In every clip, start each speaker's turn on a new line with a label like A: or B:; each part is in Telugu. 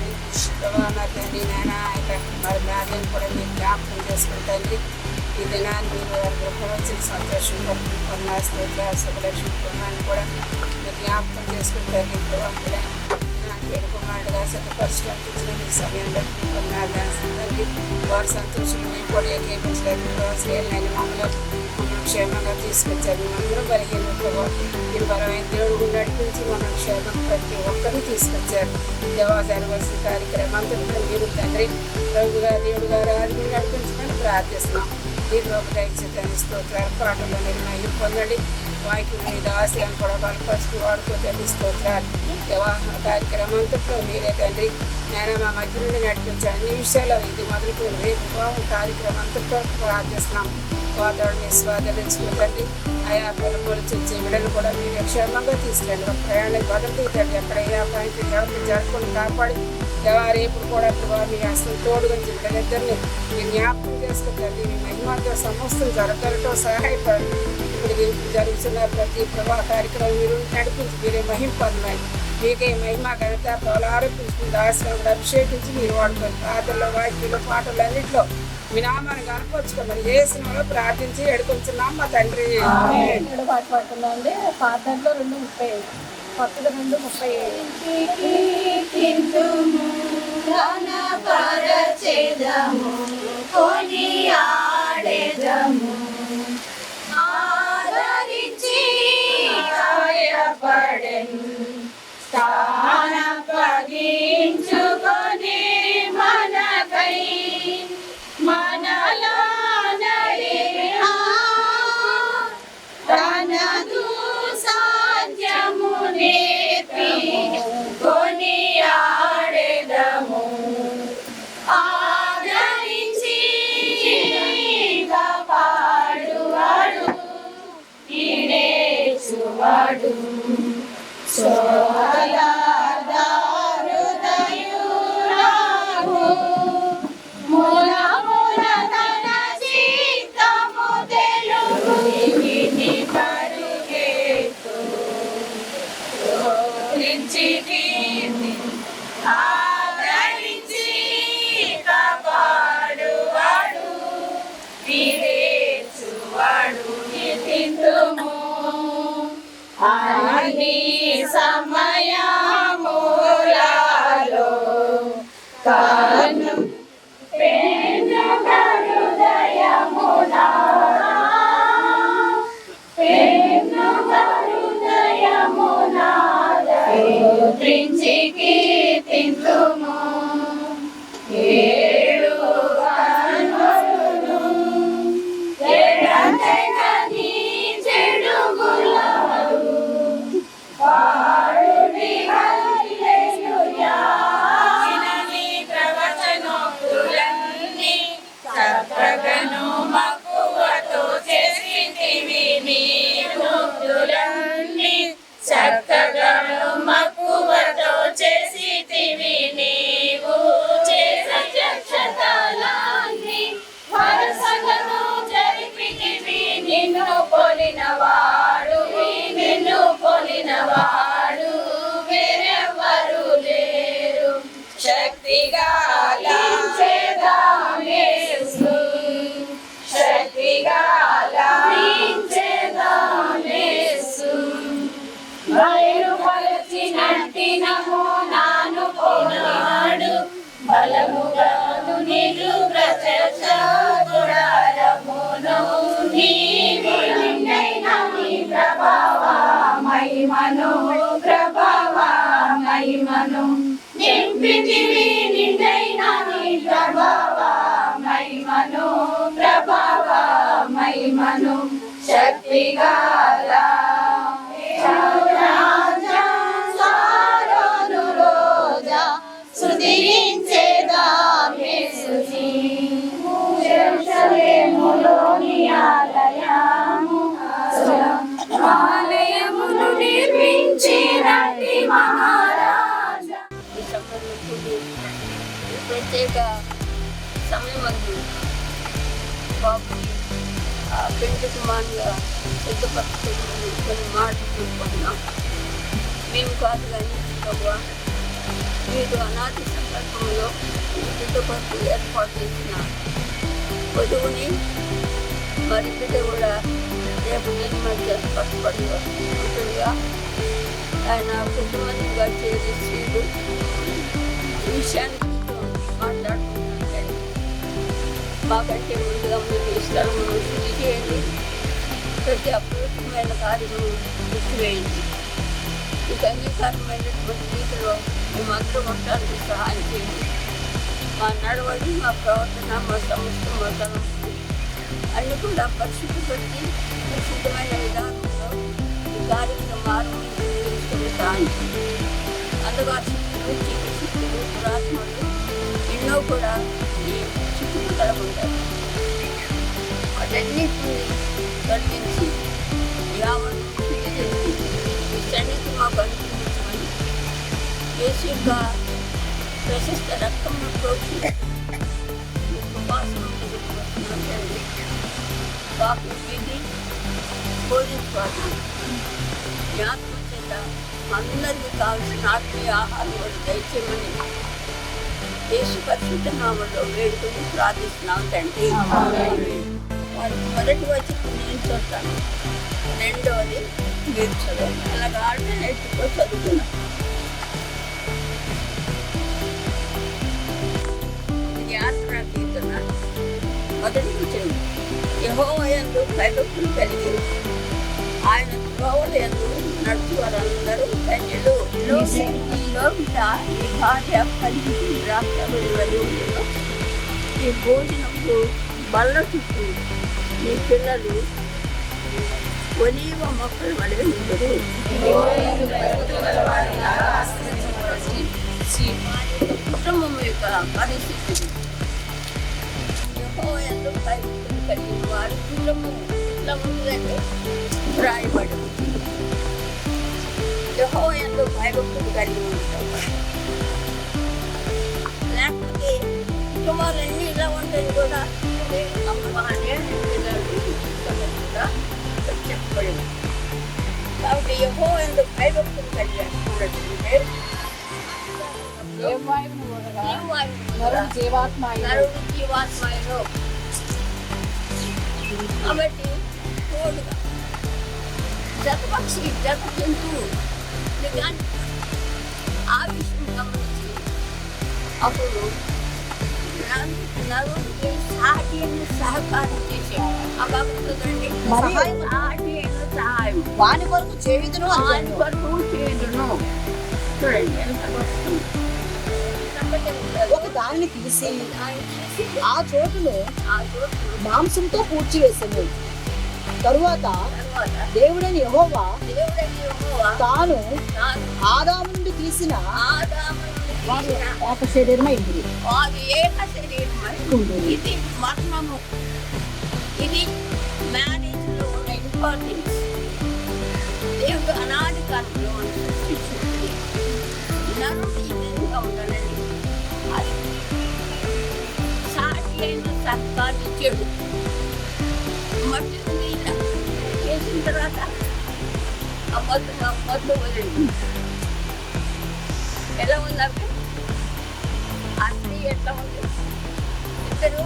A: తండ్రి. ప్రభావ నా తండ్రి నాయన మరి నాదేని కూడా మీరు జ్ఞాపకం చేసుకుంటండి. ఈ దినాన్ని మీరు వారి గృహం వచ్చిన సంతోషంగా కొన్న స్తోత్రాలు శుభలక్ష్మి కుటుంబాన్ని కూడా మీరు జ్ఞాపకం చేసుకుంటారు. ప్రభావ కుమారుడుగా సతపరుచుకుంటున్న ఈ సమయంలో కొన్నాళ్ళండి వారి సంతోషం మేము కూడా ఏకీపించలేదు. మమ్మల్ని క్షేమంగా తీసుకొచ్చారు. అందరూ బలహీన మీరు బలమైన దేవుడు నడిపించి మమ్మల్ని క్షేమం ప్రతి ఒక్కరిని తీసుకొచ్చారు. దేవా జరగవలసిన కార్యక్రమం అంతా మీరు తండ్రి ప్రభుగా దేవుడు గారు ఆది నడిపించమని ప్రార్థిస్తున్నాం. మీరు ఒక దయచేతని స్తోత్రాలు పాటల్లో మీరు మహిళ పొందండి. వాక్యం మీద ఆశయాన్ని కూడా బలపరుస్తూ వాడుకోతండి. స్తోత్రాలు వివాహ కార్యక్రమం అంతట్లో మీరే తండ్రి నేను మా మధ్య నుండి నడిపించాను. అన్ని విషయాలు ఇది మొదలుకొని రేపు వివాహం కార్యక్రమం అంతట్లో ప్రార్థిస్తున్నాం. వాతావరణం స్వాగతించుకుంటండి. ఆయా పొలమూలు తెచ్చే విడలు కూడా మీరు క్షేమంగా తీసుకెళ్ళి ఒక ప్రయాణం భద్రత తండ్రి. ఎక్కడ ఏ పాయింట్ ఎవరిని జరుపుకొని కాపాడి రేపు కూడా మీ అసలు తోడుగా విడలిద్దరిని మీరు జ్ఞాపకం చేసుకుంటండి. మీ మహిమతో సమస్తం జరగడంతో సహాయపడండి. ఇప్పుడు జరుగుతున్న ప్రతి ప్రభావ కార్యక్రమం మీరు నడిపించి మీరే మహిమ పొందమని మీకే మహిమ ఘనత ఆరోపించుకుని దాసులను అభిషేకించి మీరు వాడుకోండి. ప్రార్థనలో వాక్యంలో పాటలు అన్నింటిలో మీ నామాన్ని కనపరుచుకోమని ఏ సినిమాలో ప్రార్థించి ఎడుకొచ్చున్నాం మా తండ్రి.
B: పాట పాడుతున్నాండి. పాటల్లో 2:35 కొత్తగా
C: 2:35 మనకై మనలో తనదు సాధ్యము నేర్పి కొనియాడెదము. ఆదరించి కాపాడువాడు ఈడేచువాడు. అన్ని సమయములలో కను పెను హృదయమునా స్తోత్రించి కీర్తింతుము. ఏడు కన్నులను ఎడతెగని చెడుగులను పాడుడి హల్లెలూయా. వినని ప్రవచనోక్తులన్నీ చక్కగను మక్కువతో చేసితివి. నీనుక్తులన్నీ చక్కగను మక్కువతో చేసితివి. నీవు చేసక్షతలన్నీ వరసగను జరిపితివి. నిన్ను పొలినవాడు వేరెవ్వరు లేరు. శక్తిగా లాంచెదామేసు, శక్తిగా లాంచెదామేసు. బయలుపరచి నట్టినము నాను పోనాడు బలముగాను నీరు ప్రత్యక్ష గుడారమును. నీవు నిండైన నీ ప్రభావ మహిమను నింపితివి. నిండైన నీ ప్రభావ మహిమను శక్తిగా సారోను రోజా సుధించేదామేసుని. యెరూషలేములోని ఆలయమును నిర్మించినట్టి మహారాజా.
A: ఈ సంబంధించి ప్రత్యేక సమయం అందు బాబు పెంట కుమారుగా సిద్ధపరచుకుని కొన్ని మాటలు చెప్పుకున్నాం. మేము కాదు కానీ ప్రభు మీరు అనాది సందర్భంలో ఈ బిడ్డ కొరకు ఏర్పాటు చేసిన వధువుని మరి బిడ్డ కూడా రేపు నేను మధ్య కష్టపడి ఉంటుందిగా ఆయన కుటుంబంగా చేరి స్త్రీలు ఈ విషయానికి మాట్లాడుతున్నాను. మాకంటే ముందుగా మీరు స్థలమును శుద్ధి చేయండి, ప్రతి అపూర్వమైన కార్యము విసివేయండి. మీకు అంగీకారమైనటువంటి రీతిలో మేమందరం ఉండడానికి సహాయం చేయండి. మా నడవడి, మా ప్రవర్తన, మా సమస్య, మా తలంపు అన్ని కూడా పరిశుద్ధపరిచి పరిశుద్ధమైన విధానంలో ఈ కార్యక్రమాలు తెలుసుకునే సహాయం చేయండి. అందుగా శక్తులు, చీకటి శక్తులు, పురాత్మలు ఎన్నో కూడా ఈ చుట్టుపక్కల ఉంటాయి. వాటన్నిటిని గర్తించి యావన్ చేసి ఈ సన్నిధి మాకు అనుగ్రహించమని యేసు యొక్క ప్రశస్త రక్తంలో ప్రోక్షి ఉపాసన వస్తున్నాండి. వాకు విధి బోధించుకోవాలి. జ్ఞాపకం చేత అందరికీ కావాల్సిన ఆత్మీయ ఆహారం కూడా దయచేయమని యేసు పరిశుద్ధ నామంలో వేడుకొని ప్రార్థిస్తున్నాం తండ్రి. వారికి మొదటి వచ్చి నేను చూస్తాను, రెండవది మీరు చదవండి. అలాగా ఆల్టర్నేటివ్గా చదువుతున్నాం. ఇది యాత్ర కీర్తన మొదటి నుంచి. యెహోవా యందు భయభక్తులు కలిగి ఆయన త్రోవల యందు నడుచు వారందరూ ధన్యులు. ఈ భార్య కలిగి ద్రాక్షబడి ఉండును. ఈ భోజనపు బల్ల చుట్టూ మీ పిల్లలు ఒలీవ మొక్కలు వలె ఉండరు. కుటుంబం యొక్క పరిస్థితి యెహోవా యందు భయభక్తులు కలిగిన వారి కుటుంబం ఇట్లా ఉంటుందంటే రాయబడి యెహోవా యందు భయభక్తులు కలిగి ఉంటారు. లేకపోతే కుటుంబాలన్నీ ఇలా ఉంటాయి కూడా చెప్పబడింది. కాబట్టి యెహోవా యందు భయభక్తులు కలిగి ఉన్నట్టుంటే నరుడు జీవాత్మయను. కాబట్టి తోడుగా జతపక్షి జత జంతువు కానీ ఆ విషయం గమనించి అప్పుడు నరుడికి సాటి అని సహకారం చేసేవాడు. ఆ బాగుంటుందండి, సాటి అని సహాయం
B: వాని కొరకు చేయుదును
A: వాని కొరకు చేయుదును. చూడండి ఎంత కష్టం.
B: ఒక దానిని తీసి ఆ చోటును మాంసంతో పూడ్చివేసింది. తరువాత దేవుడైన యెహోవా తాను ఆదాము నుండి తీసిన ఒక శరీరమైంది.
A: ఇది మరణము. ఇది మ్యారేజ్ లో ఉన్న ఇంపార్టెన్స్. దేవుడు అనాది కాలంలో సృష్టించింది. నరుడు ఈ విధంగా ఉండాలని అది సాటి అయిన సహకారం ఇచ్చాడు. మట్టి ఇలా చేసిన తర్వాత అమ్మద్దు వదిలి ఎలా ఉందంటే అన్ని ఎట్లా ఉంది, ఇద్దరు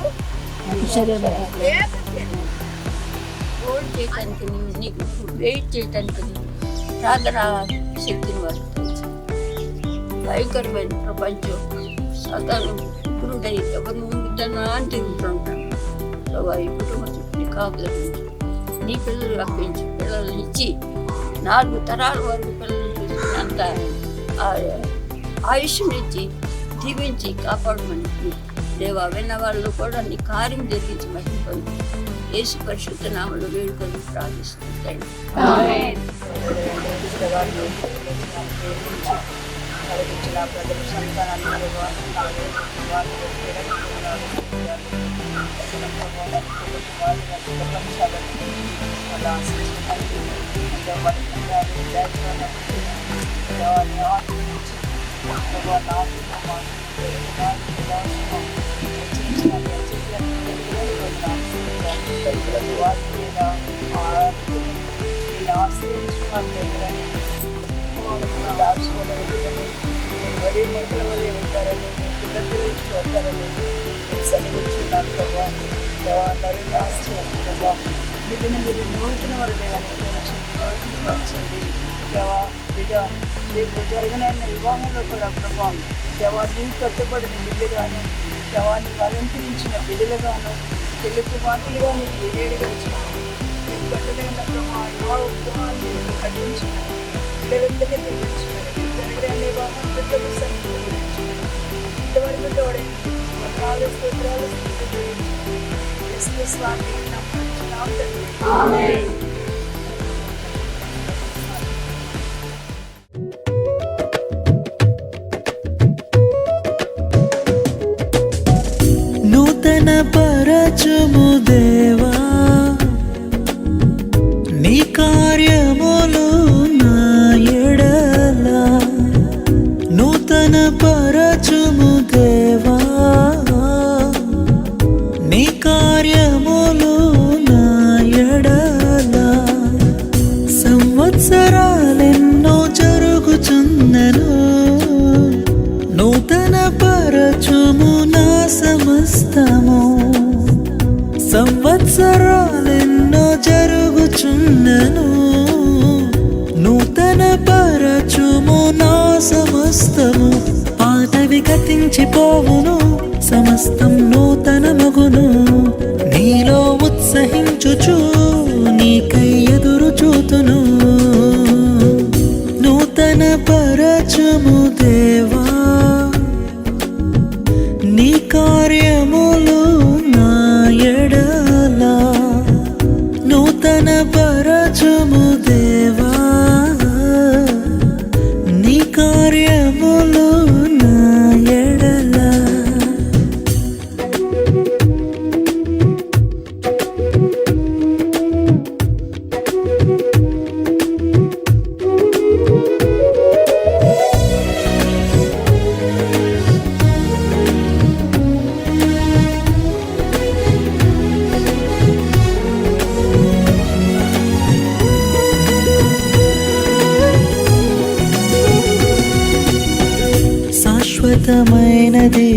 A: హోల్డ్ చేయటానికి నీకు వెయిట్ చేయటానికి ప్రార్థన శక్తిని వారికి తెలుసు. భయంకరమైన ప్రపంచం సాధారణ ఇప్పుడు ఎవరు ఉంటాను అని తిరుగుతుంటాను. వారి కుటుంబ చుట్టూ కాపుదలు నీ పిల్లలు అప్పించి పిల్లల్ని ఇచ్చి 4 తరాల వరకు పిల్లలు చూసినంత ఆయుష్నిచ్చి దీవించి కాపాడమని దేవా విన్న వాళ్ళు కూడా నీ కార్యం జరిగించి మహిళ యేసు పరిశుద్ధ నామములో వేడుకొని ప్రార్థిస్తుంటాయి.
B: ప్రజల సంతానాన్ని మరి మొక్కల వల్ల ఉంటారని పిల్లలు వస్తారని సెలవిచ్చున్నాను ప్రభావ. దేవా నరుని ఆశ్చర్యం ప్రభావ. బిడ్డను మీరు నూతన వరదే అనుకోవచ్చండి దేవా. బిడ్డ రేపు జరగనైన వివాహంలో కూడా ప్రభావం దేవా నీకు కట్టుబడిన బిడ్డగాను దేవా నీకు అలంకరించిన బిడ్డలుగాను పెళ్లి కుమార్తెలుగా నీకు ఏడేడుగా వచ్చినాను. నీకు కట్టదగిన ప్రభావ వివాహాన్ని కట్టించినాను. పిల్లలందరికీ తెలియించినాను. జరగని వివాహం పెద్దలు సంతోషించినాను. ఇంతవరకు తోడైంది వందనాలు స్తోత్రాలు స్వామి నమ్ముతున్నాం తండ్రి.
C: ఆమేన్.
D: నూతన పరచుము దేవా నీ కార్యములు నా ఎడల. నూతన పరచుము దేవా నీ కార్యములు నా ఎడల. సంవత్సరాలెన్నో జరుగుచున్నను నూతన పరచుము నా సమస్తము. సంవత్సరాలెన్నో జరుగుచున్నను నూతన పరచుము నా సమస్తము. పాతవి గతించిపోవును సమస్తం నూతన మగును. నీలో ఉత్సహించుచు నీకై ఎదురు చూతును. నూతన పరచుము దేవా నీ కార్యములు నా ఎడల. నూతన పరచుము దేవా నీ కార్యములు నా ఎడల. శాశ్వతమైనది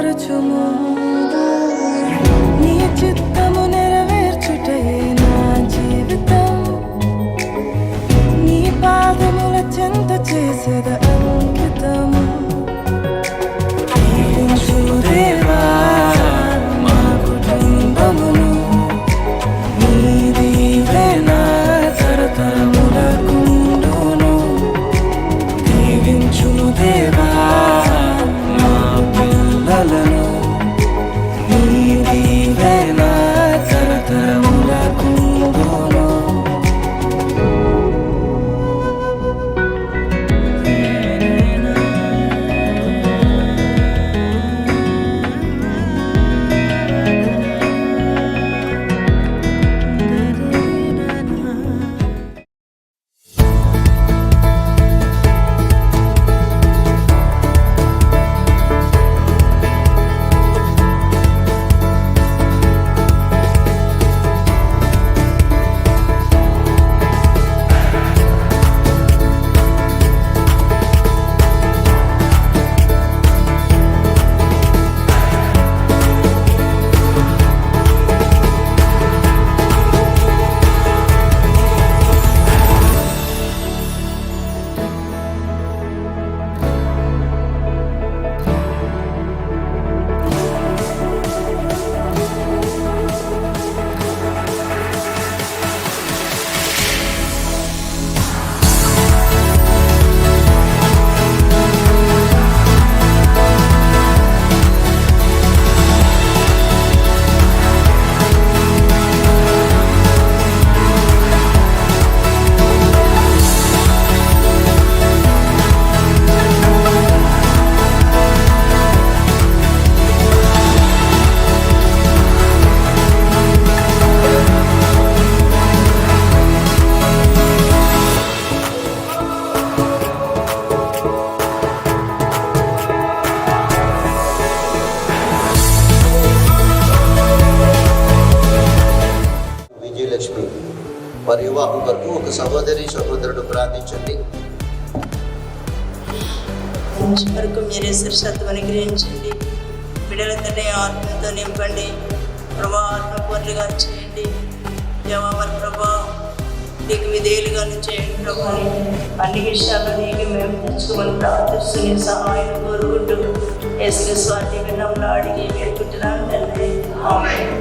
B: బలపరచుము. నీ చిత్తము నెరవేర్చుటయే నా జీవితం. నీ పాదముల చెంత చేసేద అంకితము. దీవించుము దేవా మా కుటుంబమును. నీ దీవెన తరతరములకుండును. దీవించుము దేవా మా పిల్లలను. నీ దీవెన తరతరములకుండును.
E: విజయలక్ష్మి వారి వివాహం వరకు ఒక సహోదరుడు ప్రార్థించండి.
B: వరకు మీరే శిరసత్వం అనుగ్రహించండి. బిడ్డలందరినీ ఆత్మతో నింపండి. ప్రభా ఆత్మపూర్లుగా చేయండి. దేవామర్ ప్రభా నీకు విధేయులుగా చేయండి. ప్రభా అన్ని విషయాల్లో నీకు మేము తెచ్చుకోమని ప్రార్థిస్తూ నీ సహాయం కోరుకుంటూ యేసు స్వాతి విన్నంలో అడిగి వేడుకుంటున్నాను తండ్రి. ఆమేన్.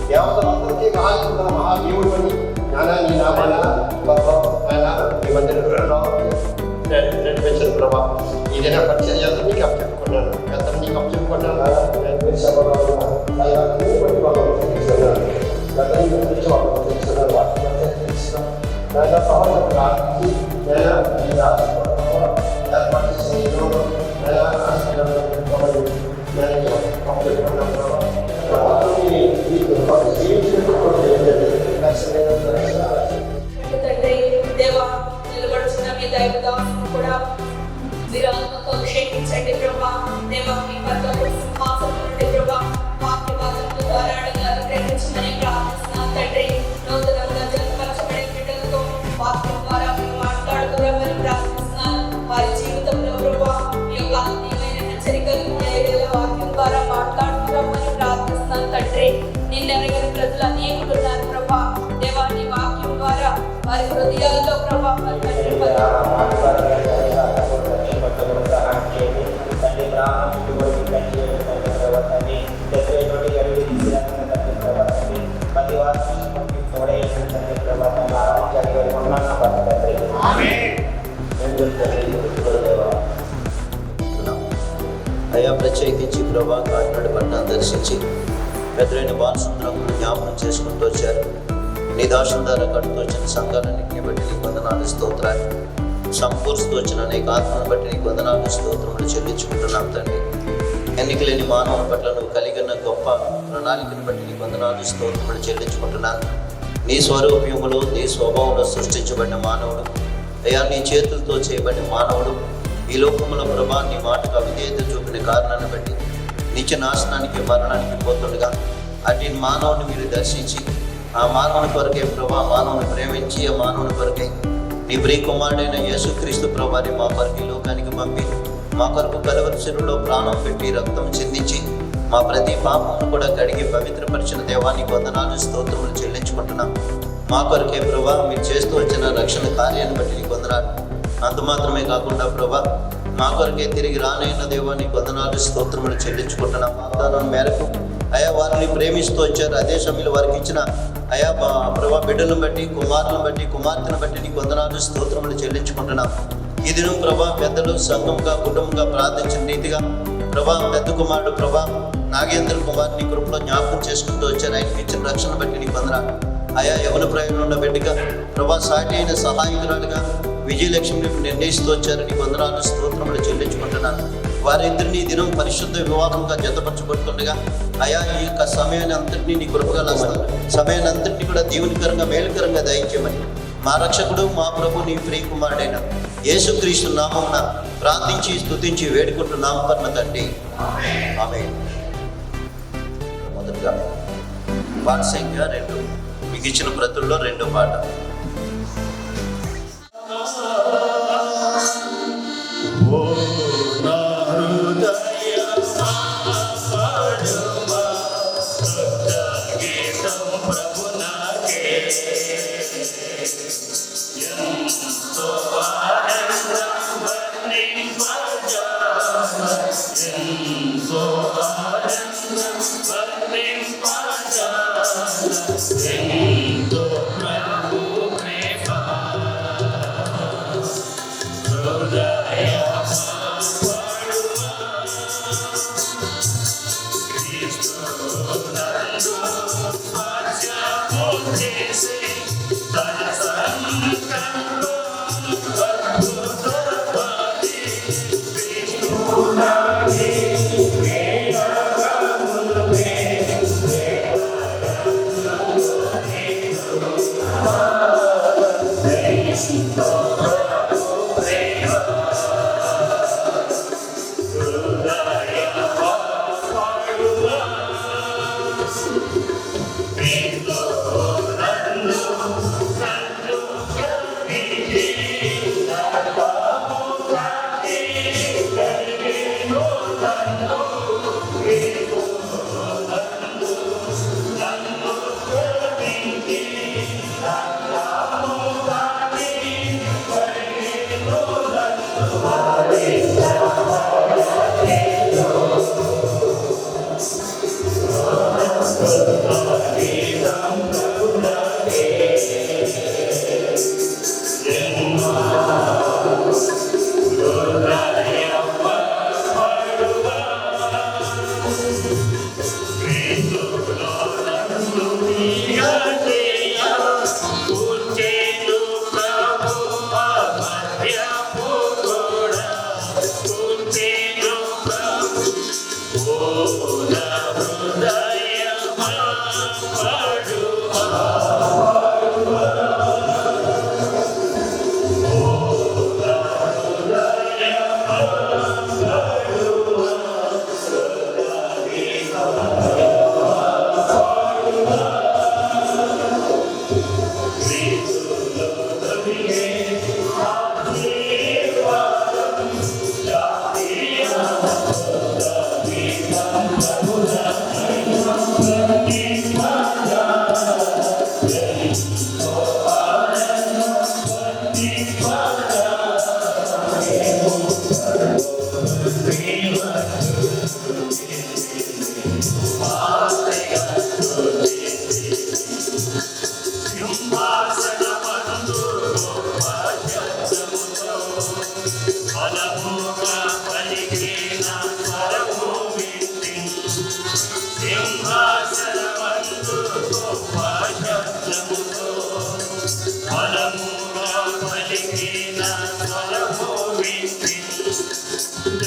E: దేవతలందరికీ మహాదేవుడు అని జ్ఞానాన్ని నామాన నడిపించిన ప్రభా ఏదైనా పరిచర్యలు నీకు అప్పచెప్పుకున్నాను. గతం నీకు అప్పచెప్పుకున్నాను.
F: దేవా నిలబడుతున్న మీ దైవదాసును కూడా మీరు ఆత్మతో అభిషేకించండి ప్రభా. దేవా మీ పర్వత సింహాసనం నుండి ప్రభా వాక్యవాదంతో ధారాళంగా అనుగ్రహించమని ప్రార్థిస్తున్నాను తండ్రి. నూతనంగా జన్మపరచబడే బిడ్డలతో వాక్యం ద్వారా మీరు మాట్లాడుతున్నామని ప్రార్థిస్తున్నాను. వారి జీవితంలో ప్రభా మీ యొక్క ఆత్మీయమైన హెచ్చరికలు వాక్యం ద్వారా మాట్లాడుతున్నామని ప్రార్థిస్తున్నాను తండ్రి. నిన్నెరగని ప్రజలు అనేకులున్నారు ప్రభా. దేవా నీ వాక్యం ద్వారా వారి హృదయాల్లో ప్రభావం
E: అయా ప్రత్యేకించి ప్రభా కాకినాడ పట్టణాన్ని దర్శించి పెద్దలైన బాలసుందరమును జ్ఞాపకం చేసుకుంటూ వచ్చారు. నీ దాసుల ద్వారా కడుతూ వచ్చిన సంఘాలన్నింటినీ బట్టి నీకు వందనాలు స్తోత్రాలు. సంపూర్తితో వచ్చిన అనేక ఆత్మను బట్టి నీకు వందనాలు స్తోత్రములు చెల్లించుకుంటున్నాం తండ్రి. ఎన్నికలేని మానవుని పట్ల నువ్వు కలిగిన గొప్ప ప్రణాళికను బట్టి నీ వందనాలు స్తోత్రములు చెల్లించుకుంటున్నాను. నీ స్వరూప్యములో నీ స్వభావంలో సృష్టించబడిన మానవుడు, అయ్యా నీ చేతులతో చేయబడిన మానవుడు ఈ లోకంలో ప్రభా నీ మాటకు అవిధేయత చూపిన కారణాన్ని బట్టి నిత్య నాశనానికి మరణానికి పోతుండగా అటు మానవుని మీరు దర్శించి ఆ మానవుని కొరకే ప్రభా మానవుని ప్రేమించి ఆ మానవుని కొరకే నీ ప్రియ కుమారుడైన యేసుక్రీస్తు ప్రభాని మా కొరకు ఈ లోకానికి పంపి మా కొరకు కలువరి శిలువలో ప్రాణం పెట్టి రక్తం చెందించి మా ప్రతి పాపమును కూడా కడిగి పవిత్రపరిచిన దేవానికి వందనాలు స్తోత్రములు చెల్లించుకుంటున్నాం. మా కొరకే ప్రభా మీరు చేస్తూ వచ్చిన రక్షణ కార్యాన్ని బట్టి నీకు వందనాలు. అంత మాత్రమే కాకుండా ప్రభా మా కొరకే తిరిగి రానైన దేవానికి వందనాలు స్తోత్రములు చెల్లించుకుంటున్నాం. వాగ్దానం మేరకు అయా వారిని ప్రేమిస్తూ వచ్చారు. అదే సమయంలో వారికి ఇచ్చిన అయా ప్రభా బిడ్డలను బట్టి కుమారులను బట్టి కుమార్తెను బట్టి నీకు వందనాలు స్తోత్రములు చెల్లించుకుంటున్నాం. ఈ దినం ప్రభా పెద్దలు సంఘంగా కుటుంబంగా ప్రార్థించిన రీతిగా ప్రభా పెద్ద కుమారుడు ప్రభా నాగేంద్ర కుమార్ని కృపలో జ్ఞాపకం చేసుకుంటూ వచ్చారు. ఆయనకి ఇచ్చిన రక్షణ బట్టి నీకు వందనాలు. ఆయా యవన ప్రయాణం ఉన్న బిడ్డగా ప్రభా సాటి అయిన సహాయకురాలుగా విజయలక్ష్మిని నిర్ణయిస్తూ వచ్చారు. నీకు వందనాలు స్తోత్రములు చెల్లించుకుంటున్నాను. వారిద్దరిని ఈ దినం పరిశుద్ధ వివాహంగా జతపరచబడుతుండగా అయా ఈ యొక్క సమయాన్ని అంతటినీ నీ కృపగా సమయాన్ని అంతటినీ కూడా దీవునికరంగా మేలుకరంగా దయచేయమని మా రక్షకుడు మా ప్రభు నీ ప్రియ కుమారుడైన యేసుక్రీస్తు నామమున ప్రార్థించి స్తుతించి వేడుకుంటున్నాం పరమ తండ్రి, ఆమేన్. మొదటగా పాట సంఖ్య 2 మీకు ఇచ్చిన ప్రతుల్లో 2వ పాట.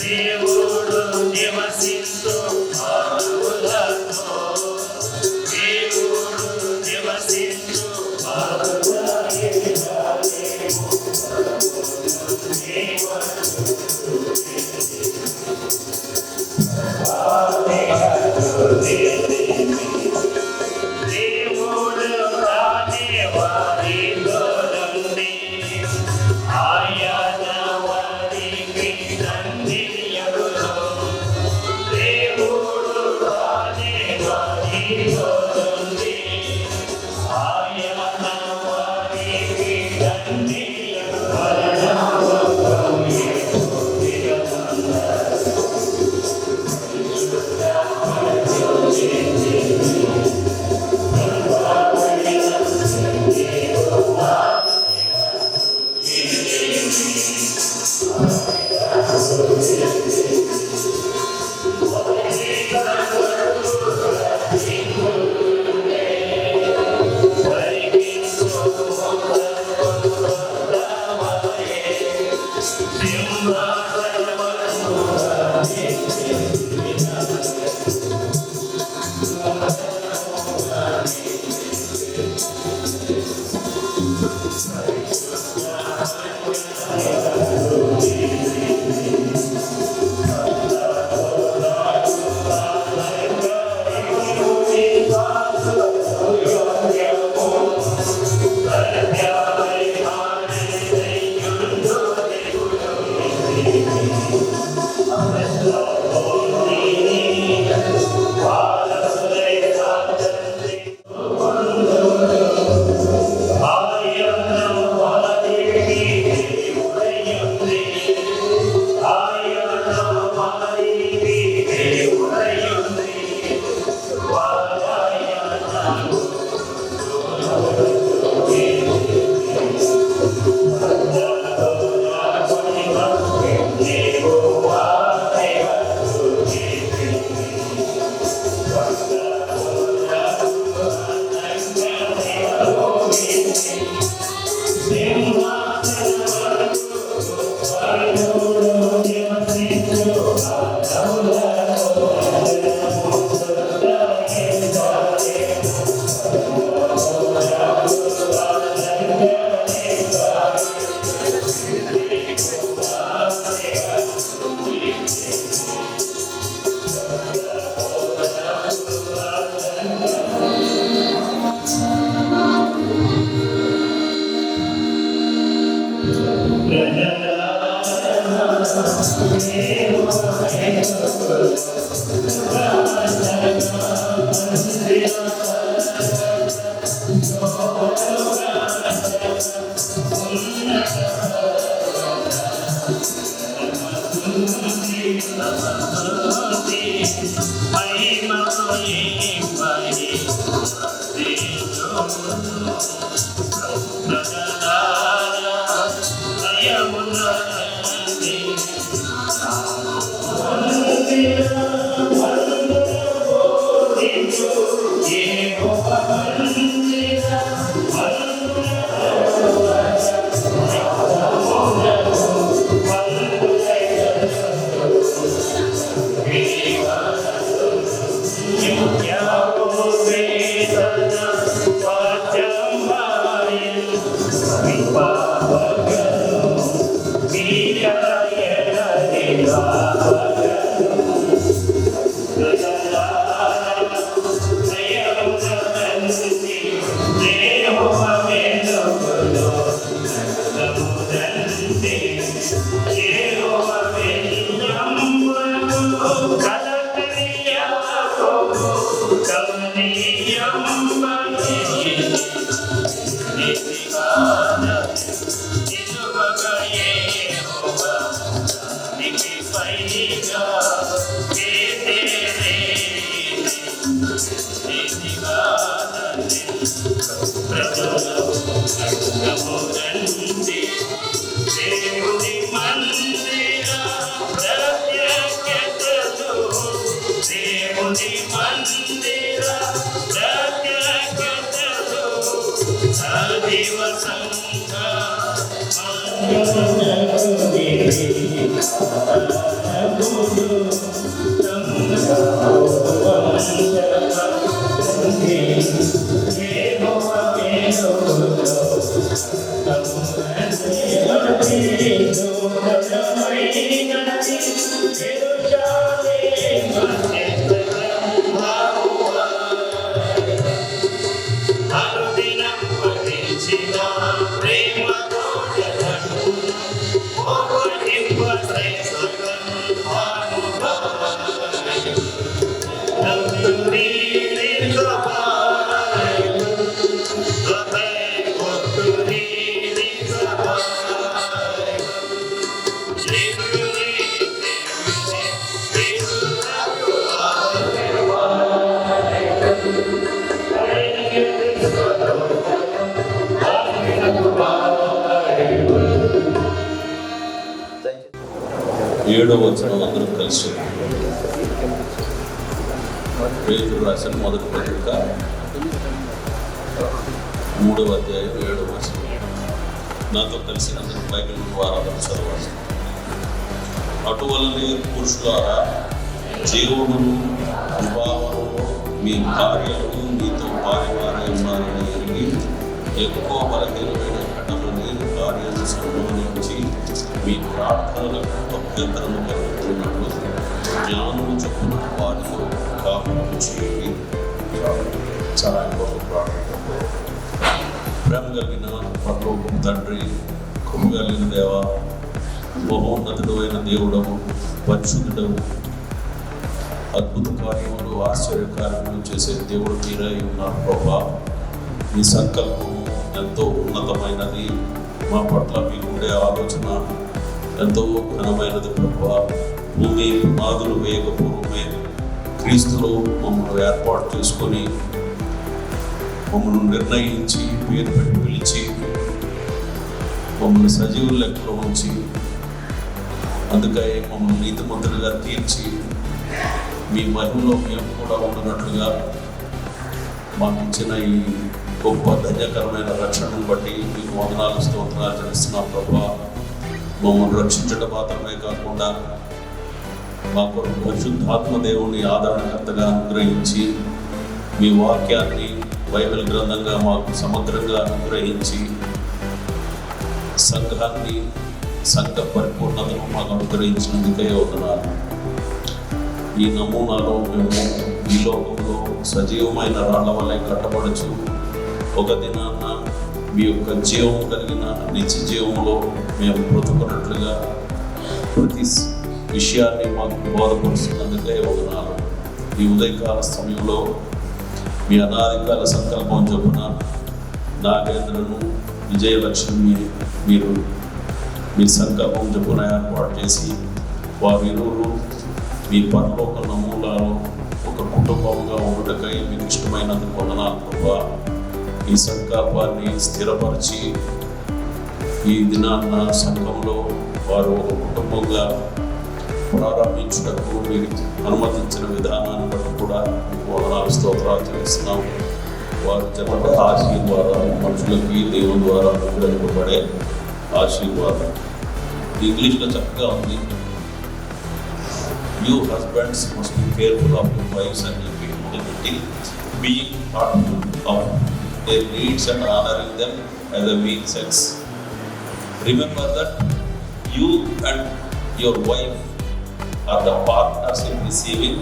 G: దేవుడు నివసించు Thank you. 7వ వచనం అందరం కలిసి. పేతురు రాసిన మొదటి పత్రిక 3వ అధ్యాయం 7వ వచనం. నాతో కలిసి అందరూ బైబిల్ ద్వారా చదవాలి. అటువలనే పురుషులారా, జీవమును విభావమును మీ భార్యలు మీతో పారివారై ఉన్నారని ఎరిగి ఎక్కువ బలహీనమైన ఘటనని కార్యాన్ని సన్మానించి మీ ప్రార్థనలకు అభ్యంతరము కలుగుతున్నట్లు జ్ఞానము చొప్పున వారితో కాపురం చేయండి. చాలా గొప్ప ప్రార్థన. ప్రేమ కలిగిన పరలోకపు తండ్రి, కృప కలిగిన దేవ, మహోన్నతుడు అయిన దేవుడము, పరిశుద్ధుడవు, అద్భుత కార్యములు ఆశ్చర్య కార్యములు చేసే దేవుడు మీరై ఉన్నారు ప్రభా. మీ సంకల్పము ఎంతో ఉన్నతమైనది. మా పట్ల మీకుండే ఆలోచన ఎంతో ఘనమైనది ప్రభా. భూమి పునాదులు వేయకపూర్వమే క్రీస్తులో మమ్మల్ని ఏర్పాటు చేసుకొని మమ్మల్ని నిర్ణయించి పేరు పెట్టి పిలిచి మమ్మల్ని సజీవుల లెక్కలో ఉంచి అందుకై మమ్మల్ని నీతిమంతులుగా తీర్చి మీ మహిమలో మేము కూడా ఉన్నట్లుగా మాకు ఇచ్చిన ఈ గొప్ప ధన్యకరమైన రక్షణను బట్టి మీకు వందనాలు స్తోత్రాలు చేస్తున్నాం ప్రభా. మమ్మల్ని రక్షించడం మాత్రమే కాకుండా మా కొరకు పరిశుద్ధాత్మ దేవుని ఆదరణకర్తగా అనుగ్రహించి మీ వాక్యాన్ని బైబిల్ గ్రంథంగా మాకు సమగ్రంగా అనుగ్రహించి సంఘాన్ని సంఘ పరిపూర్ణతను మాకు అనుగ్రహించినందుకే వందనాలు. ఈ నమూనాలో మేము ఈ లోకంలో సజీవమైన రాళ్ల వల్లే కట్టబడచ్చు. ఒక దినాన్న మీ యొక్క జీవం కలిగిన నిత్య జీవంలో మేము బ్రతుకున్నట్లుగా ప్రతి విషయాన్ని మాకు బోధపరుస్తున్నందుకే వందనాలు. ఈ ఉదయకాల సమయంలో మీ అనాదికాల సంకల్పం చొప్పున నాగేంద్రను, విజయలక్ష్మి మీరు మీ సంకల్పం చొప్పున ఏర్పాటు చేసి వారు ఇరువురు మీ పరలోక నమూనాలో ఒక కుటుంబంగా ఉండటకై మీకు ఇష్టమైనందుకు వందనాలు ప్రభా. ఈ సంకల్పాన్ని స్థిరపరిచి ఈ దినాన్న సంఘంలో వారు ఒక కుటుంబంగా ప్రారంభించుటకు మీరు అనుమతించిన విధానాన్ని బట్టి కూడా మీకు వందనాలు స్తోత్రాలు చేస్తున్నాం. వారు చెప్పే ఆశీర్వాదాలు మనుషులకి దేవుని ద్వారా అనుగ్రహింపబడే ఆశీర్వాదం. ఇంగ్లీష్లో చక్కగా ఉంది. You husbands must be careful of your wives and your people, being thoughtful of their needs and honoring them as a weak sex. Remember that you and your wife are the partners in receiving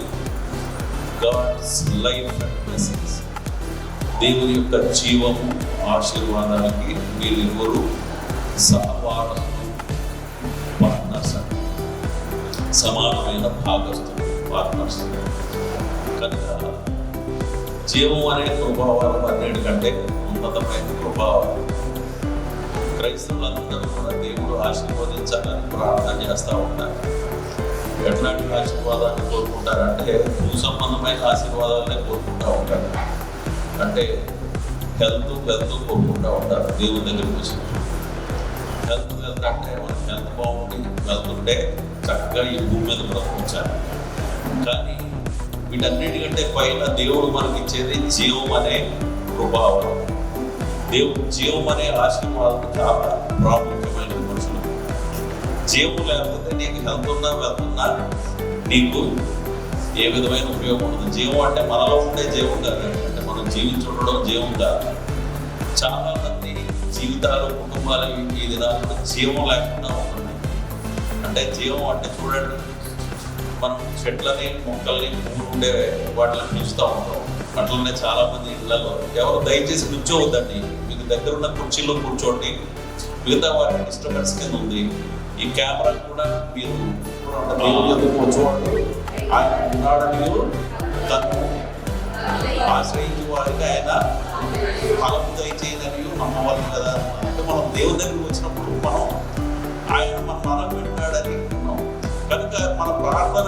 G: God's life and blessings. దేవుని యొక్క జీవము ఆశీర్వాదానికి మీరిరువురు సహవారసులు, పార్ట్నర్స్, సమానమైన భాగస్తులు, పార్ట్నర్స్. కనుక జీవం అనే ప్రభావాలు అన్నిటికంటే ఉన్నతమైన ప్రభావం. క్రైస్తవులందరూ కూడా దేవుడు ఆశీర్వదించాలని ప్రార్థన చేస్తూ ఉంటారు. ఎట్లాంటి ఆశీర్వాదాన్ని కోరుకుంటారంటే భూ సంబంధమైన ఆశీర్వాదాలనే కోరుకుంటూ ఉంటారు. అంటే హెల్త్ కోరుకుంటూ ఉంటారు. దేవుని దగ్గరికి వచ్చి హెల్త్ అంటే మనకి హెల్త్ బాగుండి వెళ్తుంటే చక్కగా ఈ భూమి మీద బ్రతకొచ్చారు. కానీ వీటన్నిటికంటే పైన దేవుడు మనకి ఇచ్చేది జీవం అనే ప్రభావం. దేవుడు జీవం అనే ఆశీర్వాదం చాలా ప్రాముఖ్యమైన మనుషులు. జీవం లేకపోతే నీకు హెల్త్ ఉన్నా వెళ్తున్నా నీకు ఏ విధమైన ఉపయోగం ఉండదు. జీవం అంటే మనలో ఉండే జీవం కాదు, అంటే మనం జీవించుండడం జీవం కాదు. చాలామంది జీవితాలు, కుటుంబాలు ఈ దినాల్లో జీవం లేకుండా ఉంటున్నాయి. అంటే జీవం అంటే చూడండి, మనం చెట్లని, మొక్కల్ని, పువ్వులు ఉండే వాటిని పెంచుతూ ఉంటాం. అట్లనే చాలామంది ఇళ్లలో ఎవరు దయచేసి కూర్చోవద్దండి, మీకు దగ్గర ఉన్న కుర్చీలో కూర్చోండి, మిగతా వాటి డిస్టర్బెన్స్ కింద ఉంది. ఈ కెమెరా కూడా మీరు దేవుని యొక్క కూర్చోండి, ఆయన ఉన్నాడని తను ఆశ్రయించే వారికి ఆయన ఫలము దయచేయదని నమ్మవాలి కదా. అంటే మనం దేవుని దగ్గరికి వచ్చినప్పుడు ఆయన మన పెట్టాడని అనుకున్నాం. కనుక మన ప్రార్థన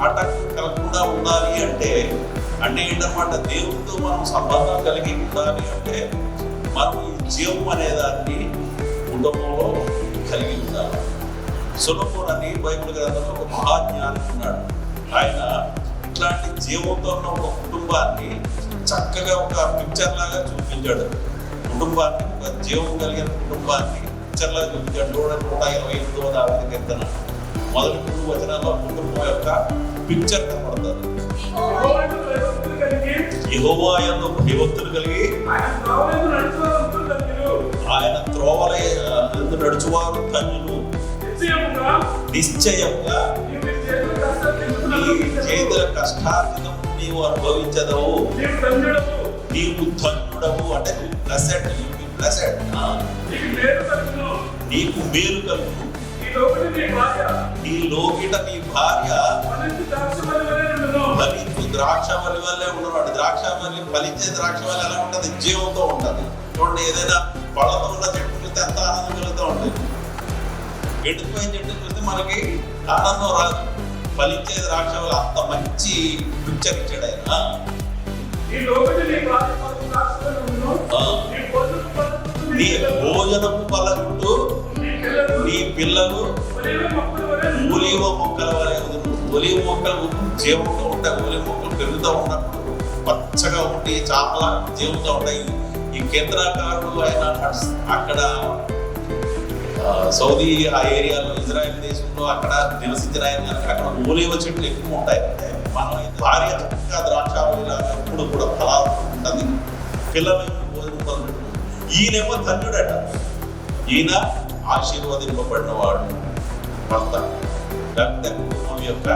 G: ఆటంకం కలగకుండా ఉండాలి అంటే ఏంటన్నమాట, దేవుడితో మనం సంబంధం కలిగి ఉండాలి అంటే మనం ఈ జీవం అనే దాన్ని కుటుంబంలో కలిగి ఉండాలి. సొలొమోను అని బైబిల్ గ్రంథంలో ఒక మహాజ్ఞాని ఉన్నాడు. ఆయన ఇట్లాంటి జీవంతో ఉన్న ఒక కుటుంబాన్ని చక్కగా ఒక పిక్చర్ లాగా చూపించాడు. కుటుంబాన్ని, ఒక జీవం కలిగిన కుటుంబాన్ని పిక్చర్ లాగా చూపించాడు. 128వ కీర్తన మొదటి 3 వచనాల్లో కుటుంబం యొక్క పిక్చర్ కనబడుతుంది. యెహోవా యందు భయభక్తులు కలిగి ఆయన త్రోవల యందు నడుచువారు ధన్యులు. నిశ్చయంగా నీ చేతుల కష్టార్జితం నీవు అనుభవించదవు. నీవు ధన్యుడవు అంటే బ్లెస్డ్, నీకు మేలు కలుగును. నీ లోకిట నీ భార్య ఫలించు ద్రాక్షవల్లి వల్లే ఉన్నవాడు. ద్రాక్షవల్లి ఫలించే ద్రాక్షవల్లి ఎలా ఉంటుంది? జీవంతో ఉంటుంది. చూడండి, ఏదైనా పళ్ళతో ఉన్న చెట్టు చూస్తే ఎంత ఆనందం కలుగుతూ ఉంటుంది. ఎండిపోయిన చెట్టు చూస్తే మనకి ఆనందం రాదు. ఫలించే ద్రాక్షవల్లి అంత మంచి పిక్చర్ ఇచ్చాడు ఆయన. నీ భోజనపు పలకుడు నీ పిల్లలు ఒలీవ మొక్కల వలె వదులు. ఒలీవ మొక్కలు జీవంతో ఉంటాయి. ఒలీవ మొక్కలు పెరుగుతూ ఉన్నప్పుడు పచ్చగా ఉండి చాలా జీవంతో ఉంటాయి. ఈ కేంద్రాకారుడు ఆయన అక్కడ సౌదీ ఆ ఏరియాలో, ఇజ్రాయెల్ దేశంలో అక్కడ నివసించిన ఆయన కనుక అక్కడ ఒలీవ చెట్లు ఎక్కువ ఉంటాయి. మనం భార్య చక్కగా ద్రాక్షావళిలాగా ఎప్పుడు కూడా ఫలాలు ఉంటుంది. పిల్లలు భోజనం పొందడం. ఈయనేమో ధన్యుడట. ఈయన ఆశీర్వదింపబడిన వాడు, భర్త, భక్త కుటుంబం యొక్క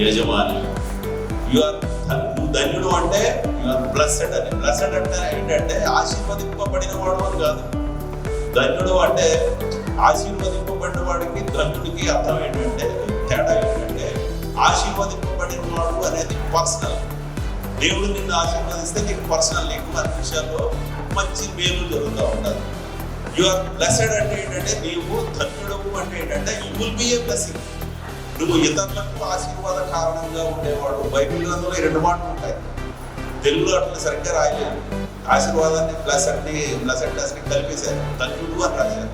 G: యజమాని. నువ్వు ధన్యుడు అంటే యూఆర్ బ్లెస్డ్ అని. బ్లెస్డ్ అంటే ఏంటంటే ఆశీర్వదింపబడిన వాడు అని కాదు. ధన్యుడు అంటే ఆశీర్వదింపబడిన వాడికి ధన్యుడికి అర్థం ఏంటంటే, తేడా ఏంటంటే, ఆశీర్వదింపబడిన వాడు అనేది పర్సనల్. దేవుడు నిన్ను ఆశీర్వదిస్తే నీకు పర్సనల్, నీకు అన్ని విషయాల్లో మంచి మేలు జరుగుతూ ఉంటుంది. యు ఆర్ బ్లెస్డ్ అంటే ఏంటంటే, నీవు ధన్యుడవు అంటే ఏంటంటే you will B a blessing. నువ్వు ఇతరులకు ఆశీర్వాద కారణంగా ఉండేవాడు. బైబిల్ గ్రంథంలో 2 మాటలు ఉంటాయి. తెలుగులో అట్లా సరిగ్గా రాయలేదు. ఆశీర్వాదాన్ని బ్లెస్డ్ కలిపేశారు. ధన్యుడు అని రాశారు.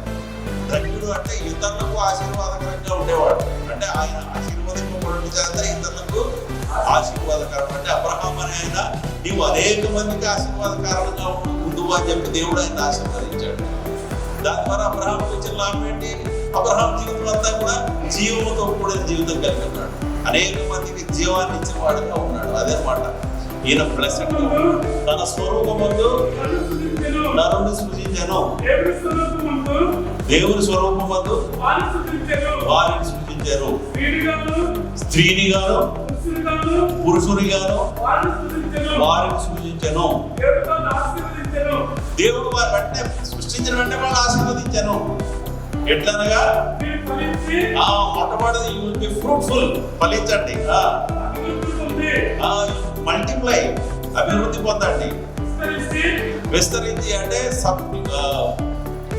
G: ధన్యుడు అంటే ఇతరులకు ఆశీర్వాదకరంగా ఉండేవాడు. అంటే ఆయన ఆశీర్వదింపబడుట చేత ఇతరులకు ఆశీర్వాదకరం. అంటే అబ్రహాం అనే ఆయన నీవు అనేక మందికి ఆశీర్వాద కారణంగా ఉండు అని చెప్పి దేవుడు ఆయన ఆశీర్వదించాడు. దాని ద్వారా అబ్రహాం వచ్చిన లాభం ఏంటి? అబ్రహాం జీవితం అంతా కూడా జీవంతో కూడిన జీవితం కలిగి ఉన్నాడు. అనేక మందికి జీవాన్ని ఇచ్చిన వాడుగా ఉన్నాడు. అదేమాట ఈయన బ్లెస్డ్. తన స్వరూపమందు నరుని సృజించెను. దేవుని స్వరూపమందు వారిని సృజించారు. స్త్రీని గాను పురుషుని గాను వారిని సృజించెను. దేవుడు వారి వెంటనే సృష్టించిన వెంటనే వాళ్ళు ఆశీర్వదించాను. ఎట్లనగా మొట్టమొదటి యు విల్ బి ఫ్రూట్ఫుల్, ఫలించండి, మల్టిప్లై, అభివృద్ధి పొందండి. విస్తరించి అంటే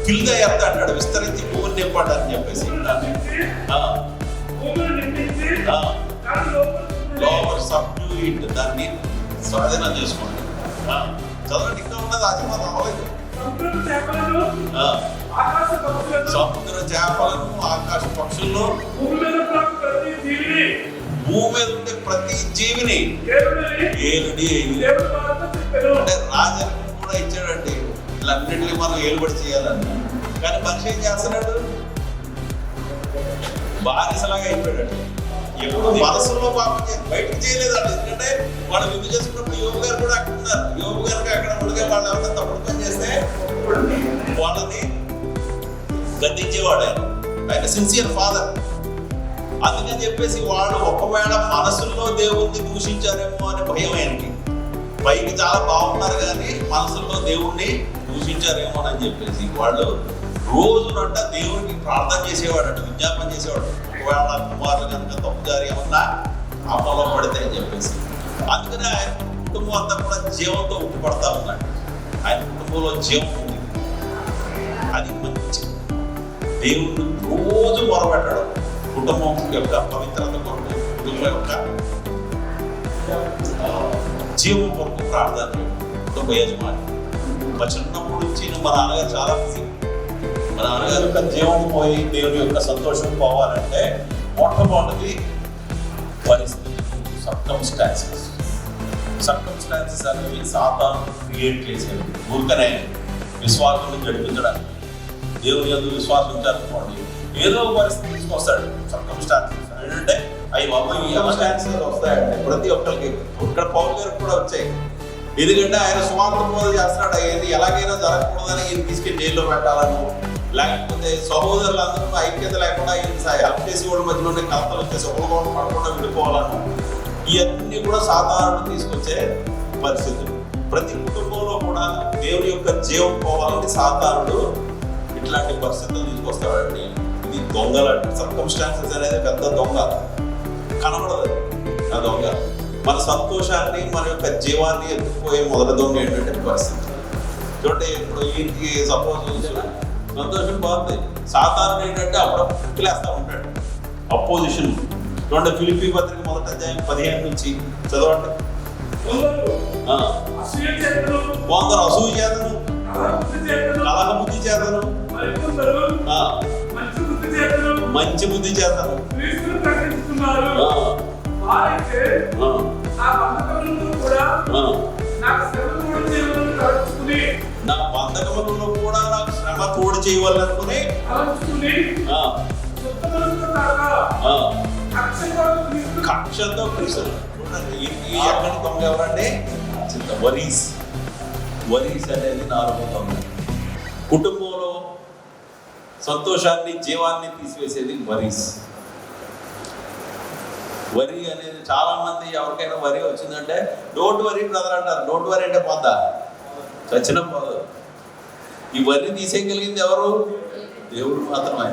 G: ఫిల్ ద ఎర్త్ అంటాడు. విస్తరించి భూమిని నింపండి అని చెప్పేసి లోపల సబ్డ్యూ ఇట్, దాన్ని స్వాధీనం చేసుకోండి. చదవండి, ఇంకా ఉన్నది ఆశీర్వాదం అవ్వలేదు. సముద్ర చేపలను, ఆకాశ పక్షులను, భూమి మీద ఉండే ప్రతి జీవిని ఏలుడి అంటే రాజానికి కూడా ఇచ్చాడండి. వీళ్ళన్నింటినీ మనం ఏలుబడి చేయాలని. కానీ మనిషి ఏం చేస్తున్నాడు? బానిసలాగా అయిపోయాడు. ఎప్పుడు మనసులో పాపం బయటకు చేయలేదండి. ఎందుకంటే వాళ్ళు విధి చేసుకున్నప్పుడు యోగు గారు కూడా అక్కడ ఉన్నారు. యోగు గారికి అక్కడ ఉండగా వాళ్ళు ఎవరైనా తప్పుడు పని చేస్తే వాళ్ళని గద్దించేవాడు ఆయన. ఆయన సిన్సియర్ ఫాదర్. అందుకని చెప్పేసి వాళ్ళు ఒకవేళ మనసుల్లో దేవుణ్ణి దూషించారేమో అనే భయం ఆయనకి. పైకి చాలా బాగున్నారు కానీ మనసుల్లో దేవుణ్ణి దూషించారేమో అని చెప్పేసి వాళ్ళు రోజునంట దేవుడికి ప్రార్థన చేసేవాడు, విజ్ఞాపన చేసేవాడు. ఒకవేళ కుమారులు కనుక తప్పుదారి ఏమన్నా అమ్మలో పడితే అని చెప్పేసి. అందుకనే ఆయన కుటుంబం అంతా కూడా జీవంతో ఉట్టిపడతా ఉన్నాడు. ఆయన కుటుంబంలో జీవం ఉంది. అది మంచి దేవుడు రోజు మొరపెట్టాడు. కుటుంబం యొక్క పవిత్రత కొరకు, కుటుంబం యొక్క జీవం కొరకు ప్రార్థన కుటుంబ యజమాని. మా చిన్నప్పుడు నుంచి మా నాన్నగారు చాలా బిజీ. మన నాన్నగారి యొక్క జీవం పోయి దేవుని యొక్క సంతోషం పోవాలంటే మొట్టమొదటిది పరిస్థితులు, సర్కమ్స్టాన్సెస్ అనేవి సాతాను క్రియేట్ చేసేవి ఊరికనే విశ్వాసం గడిపించడానికి. దేవుని యందు విశ్వాసం ఉంచాలనుకోండి, ఏదో పరిస్థితి తీసుకొస్తాడు. సర్కమ్స్టాన్సెస్ ఏంటంటే అవి ఈ సర్కమ్స్టాన్సెస్ వస్తాయంటే ప్రతి ఒక్కరికి, ఇక్కడ పౌలు గారికి కూడా వచ్చాయి. ఎందుకంటే ఆయన సువార్త బోధ చేస్తున్నాడు, ఏది ఎలాగైనా జరగకూడదని ఈయన తీసుకెళ్ళి జైల్లో పెట్టాలను, లేకపోతే సహోదరులందరూ ఐక్యత లేకుండా ఈయన హెల్ప్ చేసి వాళ్ళ మధ్యలోనే కలతలు వచ్చేసి ఒకరికొకరు పడకుండా విడిపోవాలను, ఇవన్నీ కూడా సాధారణ తీసుకొచ్చే పరిస్థితులు. ప్రతి కుటుంబంలో కూడా దేవుని యొక్క జీవం పోవాలని సాధారణుడు ఇట్లాంటి పరిస్థితులు తీసుకొస్తాడండి. ఇది దొంగలు అంటే సర్కమ్స్టాన్సెస్ అనేది పెద్ద దొంగ, కనబడదు ఆ దొంగ. మన సంతోషాన్ని, మన యొక్క జీవాన్ని ఎత్తుకుపోయే మొదటి దొంగ ఏంటంటే పరిస్థితి. చూడండి, ఇప్పుడు ఈయనకి సపోజ్ సంతోషం బాగుంది, సాధారణ ఏంటంటే అప్పుడు పిక్కిలేస్తూ ఉంటాడు అపోజిషన్. చూడండి, ఫిలిప్పీ పత్రిక 1:15 నుంచి చదవండి. కొందరు అసూయ చేతను, కలహ బుద్ధి చేతను, మంచి బుద్ధి చేతను, నా బంధకములలో కూడా నాకు శ్రమ తోడు చేయవాలనుకుని కక్షతో కృష్ణుడు. చూడండి, ఎక్కడ దొంగ ఎవరండి? వరీస్ అనేది 4వ దొంగ. కుటుంబంలో సంతోషాన్ని, జీవాన్ని తీసివేసేది వరీస్. వరి అనేది చాలా మంది, ఎవరికైనా వరి వచ్చిందంటే డోంట్ వరీ బ్రదర్ అంటారు. డోంట్ వరీ అంటే పోతా, చచ్చిన పోదు. ఈ వరి తీసేయగలిగింది ఎవరు? దేవుడు మాత్రమే.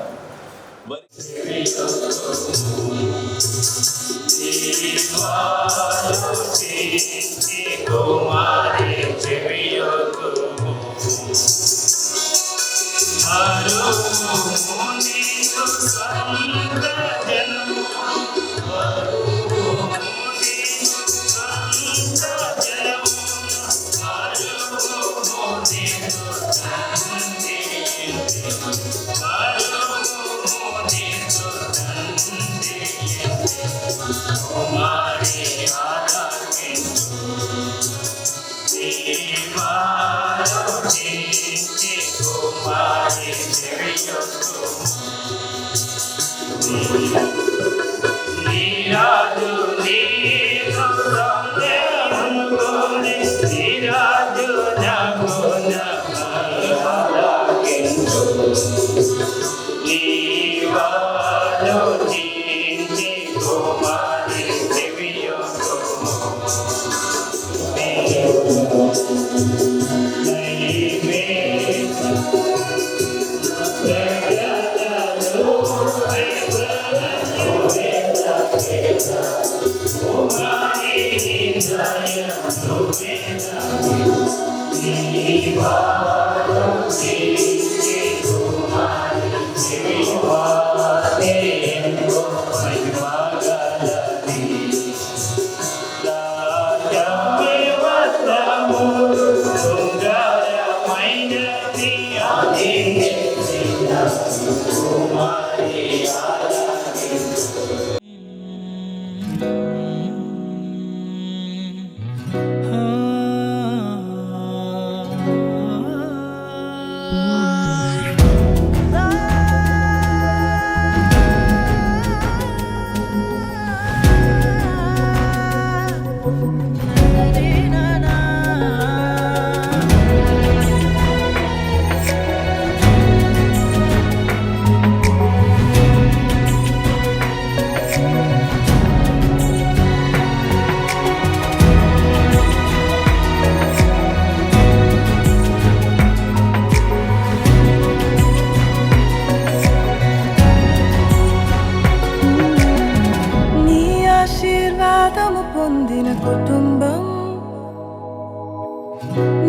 B: పొందిన కుటుంబం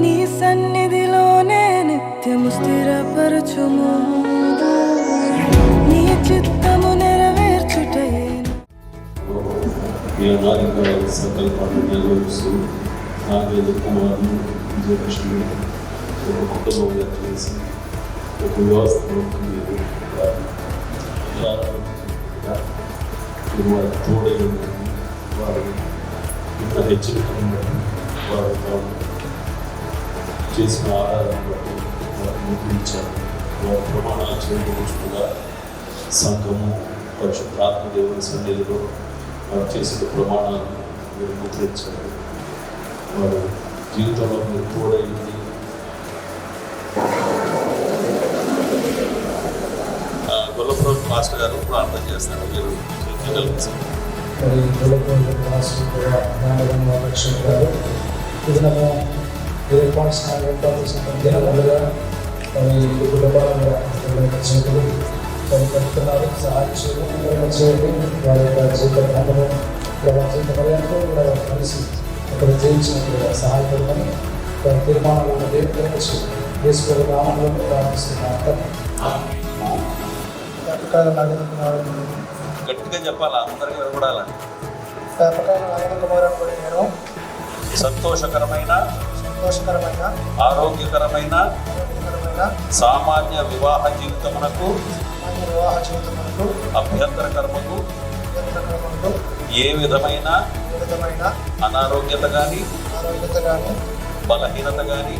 B: నీ సన్నిధిలోనే నిత్యము స్థిరపరచుము, నీ చిత్తము నెరవేర్చుటయే.
G: సంకల్పాన్ని నెరవేరుస్తూ నాగేంద్ర కుమార్ను విజయలక్ష్మి కుటుంబంగా చేసి ఒక వ్యవస్థ వారి తోడై వారు ఇంకా హెచ్చరికలను వారు చేసిన ఆధారం బట్టి వారు ముద్రించారు. వారి ప్రమాణాలు చేయవచ్చుగా సంఘము పరిశుద్ధాత్మ దేవుని సన్నిధిలో వారు చేసిన ప్రమాణాలను మీరు ముద్రించారు. వారు జీవితంలో మీరు తోడైంది. గొల్లపురం మాస్టర్ గారు ప్రార్థన చేస్తారు. మీరు
H: మరి గొల్లపురం మాస్టర్ కూడా జ్ఞానగంగా లక్ష్మి గారు విధంగా దినములుగా మరి కుటుంబాలుగా చేతులు మరి పెడుతున్నారు. సహాయం చేయండి. వారి యొక్క జీవిత క్రమంలో జీవిత పర్యంతో కూడా కలిసి అక్కడ జయించినట్లుగా సహాయపడమని వారి తీర్మానాలను దేవుడికి వేసుకునే నామంలో ప్రార్థిస్తున్నారు.
G: గట్టిగా చెప్పాలా, అందరికీ వినపడాలని.
H: నేను
G: సంతోషకరమైన ఆరోగ్యకరమైన సామాన్య వివాహ జీవితమునకు అభ్యంతరకరముకు ఏ విధమైన అనారోగ్యత కానీ బలహీనత కానీ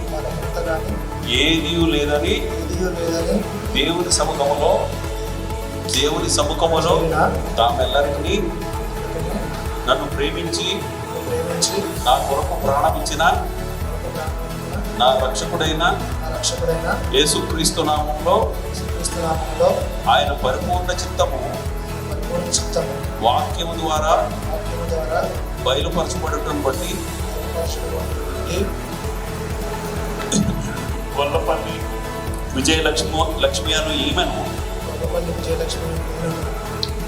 G: ఏదీ లేదని దేవుని సముఖములో తామెల్లరికీ నన్ను ప్రేమించి నా కొరకు ప్రాణమిచ్చిన నా రక్షకుడైన యేసుక్రీస్తు నామములో ఆయన పరిపూర్ణ చిత్తము వాక్యము ద్వారా బయలుపరచబడటం బట్టి వల్లపల్లి విజయలక్ష్మి అను ఈమెను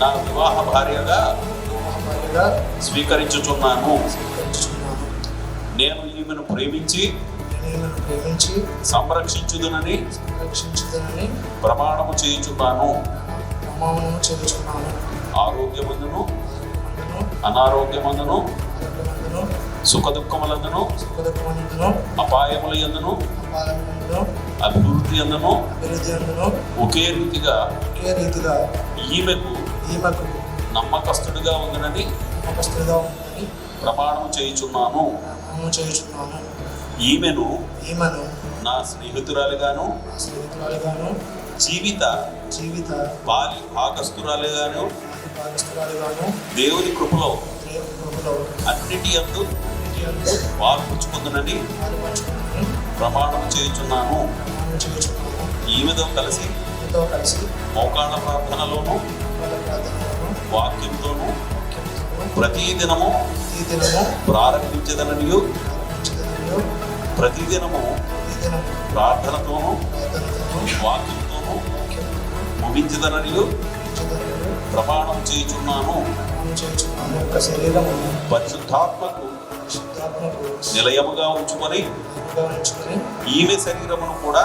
G: నా వివాహ భార్యగా స్వీకరించుచున్నాను. నేను ఈమెను ప్రేమించి సంరక్షించుదునని ప్రమాణము చేయుచున్నాను. ఆరోగ్యమందును అనారోగ్యమందును సుఖదుఖములందును అపాయముల యందును అభివృద్ధి యందును ఒకే రీతిగా ఈమెకు నమ్మకస్తుడిగా ఉందనని ప్రమాణము చేయుచున్నాను. ఈమెను నా స్నేహితురాలిగాను జీవిత బాలి భాగస్తురాలిగాను దేవుని కృపలో అన్నిటి యందు పాల్పంచుకుందునని ప్రమాణము చేయుచున్నాను. ఈమెతో కలిసి మోకాళ్ళ ప్రార్థనలోను వాక్యంతోను ప్రతిదినము ప్రారంభించదననియు ప్రతిదినము ప్రార్థనతోను వాక్యంతోను ముగించదననియు ప్రమాణం చేయుచున్నాను. పరిశుద్ధాత్మకు నిలయముగా ఉంచుకొని ఈమె శరీరమును కూడా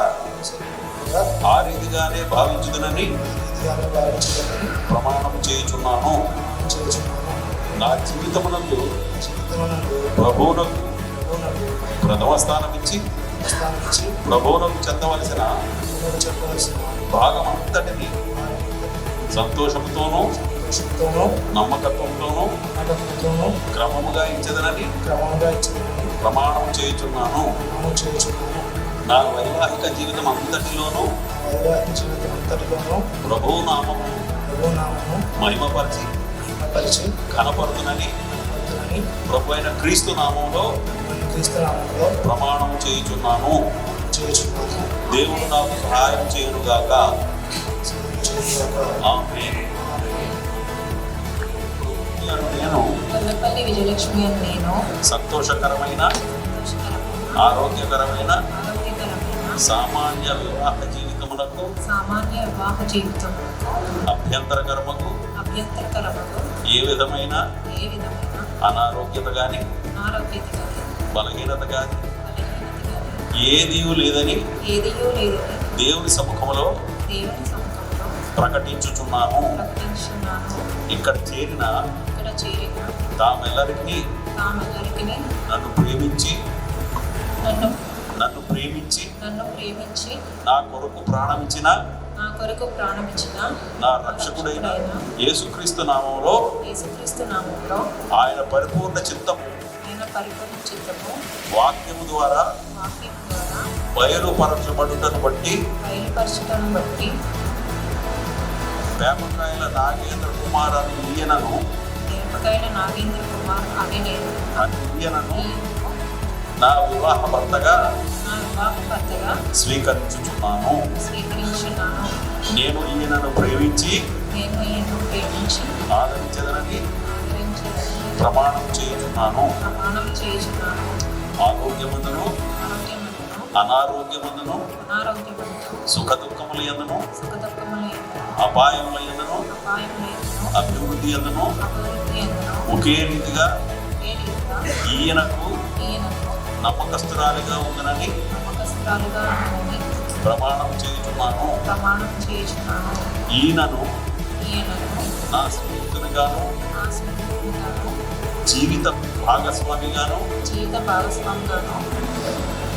G: ఆ రీతిగానే భావించుదునని ప్రమాణం చేయుచున్నాను. నా జీవితమునందు ప్రభువునకు ప్రథమ స్థానం ఇచ్చి ప్రభువునకు చెందవలసిన భాగమంతటిని సంతోషంతోనూ నమ్మకత్వంతోనూ క్రమముగా ఇచ్చదనని ప్రమాణం చేయుచున్నాను. నా వైవాహిక జీవితం అంతటిలోనూ ప్రభువు నామము మహిమపరిచి కనపడుతునని ప్రభు అయిన క్రీస్తు నామంలో ప్రమాణం చేయుచున్నాను. దేవుడు నాకు సహాయం చేయునుగాక. ఆమేన్. నేను
F: వల్లపల్లి విజయలక్ష్మి అని నేను
G: సంతోషకరమైన ఆరోగ్యకరమైన సామాన్య వివాహ జీవితమునకు అభ్యంతరకరముకు ఏ విధమైన అనారోగ్యత కానీ బలహీనత కానీ ఏదీ లేదని దేవుని సముఖంలో ప్రకటించుచున్నాను. ఇక్కడ చేరిన తామెల్లరికీ నన్ను ప్రేమించి
C: ప్రేమించి
G: నా కొరకు ప్రాణమిచ్చిన
C: నా కొరకు ప్రాణమిచ్చిన
G: నా రక్షకుడైన యేసుక్రీస్తు నామములో
C: యేసుక్రీస్తు నామములో
G: ఆయన పరిపూర్ణ చిత్తము
C: ఆయన పరిపూర్ణ చిత్తము
G: వాక్యము ద్వారా
C: వాక్యం ద్వారా
G: బయలుపరచబడుటను బట్టి
C: బయలుపరచుటను బట్టి
G: వేపకాయల నాగేంద్ర కుమార్ అని ఈయనను
C: దేవకాయల నాగేంద్ర కుమార్ అనే నేను
G: ఈయనను
C: ఈయనను
G: నా వివాహ భర్తగా
C: నా వివాహ భర్తగా
G: స్వీకరించుచున్నాను.
C: స్వీకరించున్నాను.
G: నేను ఈయనను ప్రేమించి
C: నేను ఈయనను ప్రేమించి
G: ఆదరించదనని
C: ఆదరించదని
G: ప్రమాణం చేయుచున్నాను.
C: ప్రమాణం చేయుచున్నాను.
G: ఆరోగ్యమందును
C: ఆరోగ్యమందును
G: అనారోగ్యమందును
C: అనారోగ్యమందును
G: సుఖదుఖముల యందును
C: సుఖదుఖముల యందును
G: అపాయముల యందును
C: అపాయముల యందును
G: అభివృద్ధి యందును
C: అభివృద్ధి యందును
G: ఒకే రీతిగా
C: ఒకే రీతిగా
G: ఈయనకు
C: ఈయనకు
G: నమ్మకస్తురాలిగా ఉందనని
C: నమ్మకస్తురాలుగా ఉందని
G: ప్రమాణం చేయుచున్నాను.
C: ప్రమాణం చేయుచున్నాను.
G: ఈయనను
C: ఈయనను
G: నా స్నేహితునిగాను
C: నా స్నేహితునిగాను
G: జీవిత భాగస్వామిగాను
C: జీవిత భాగస్వామిగాను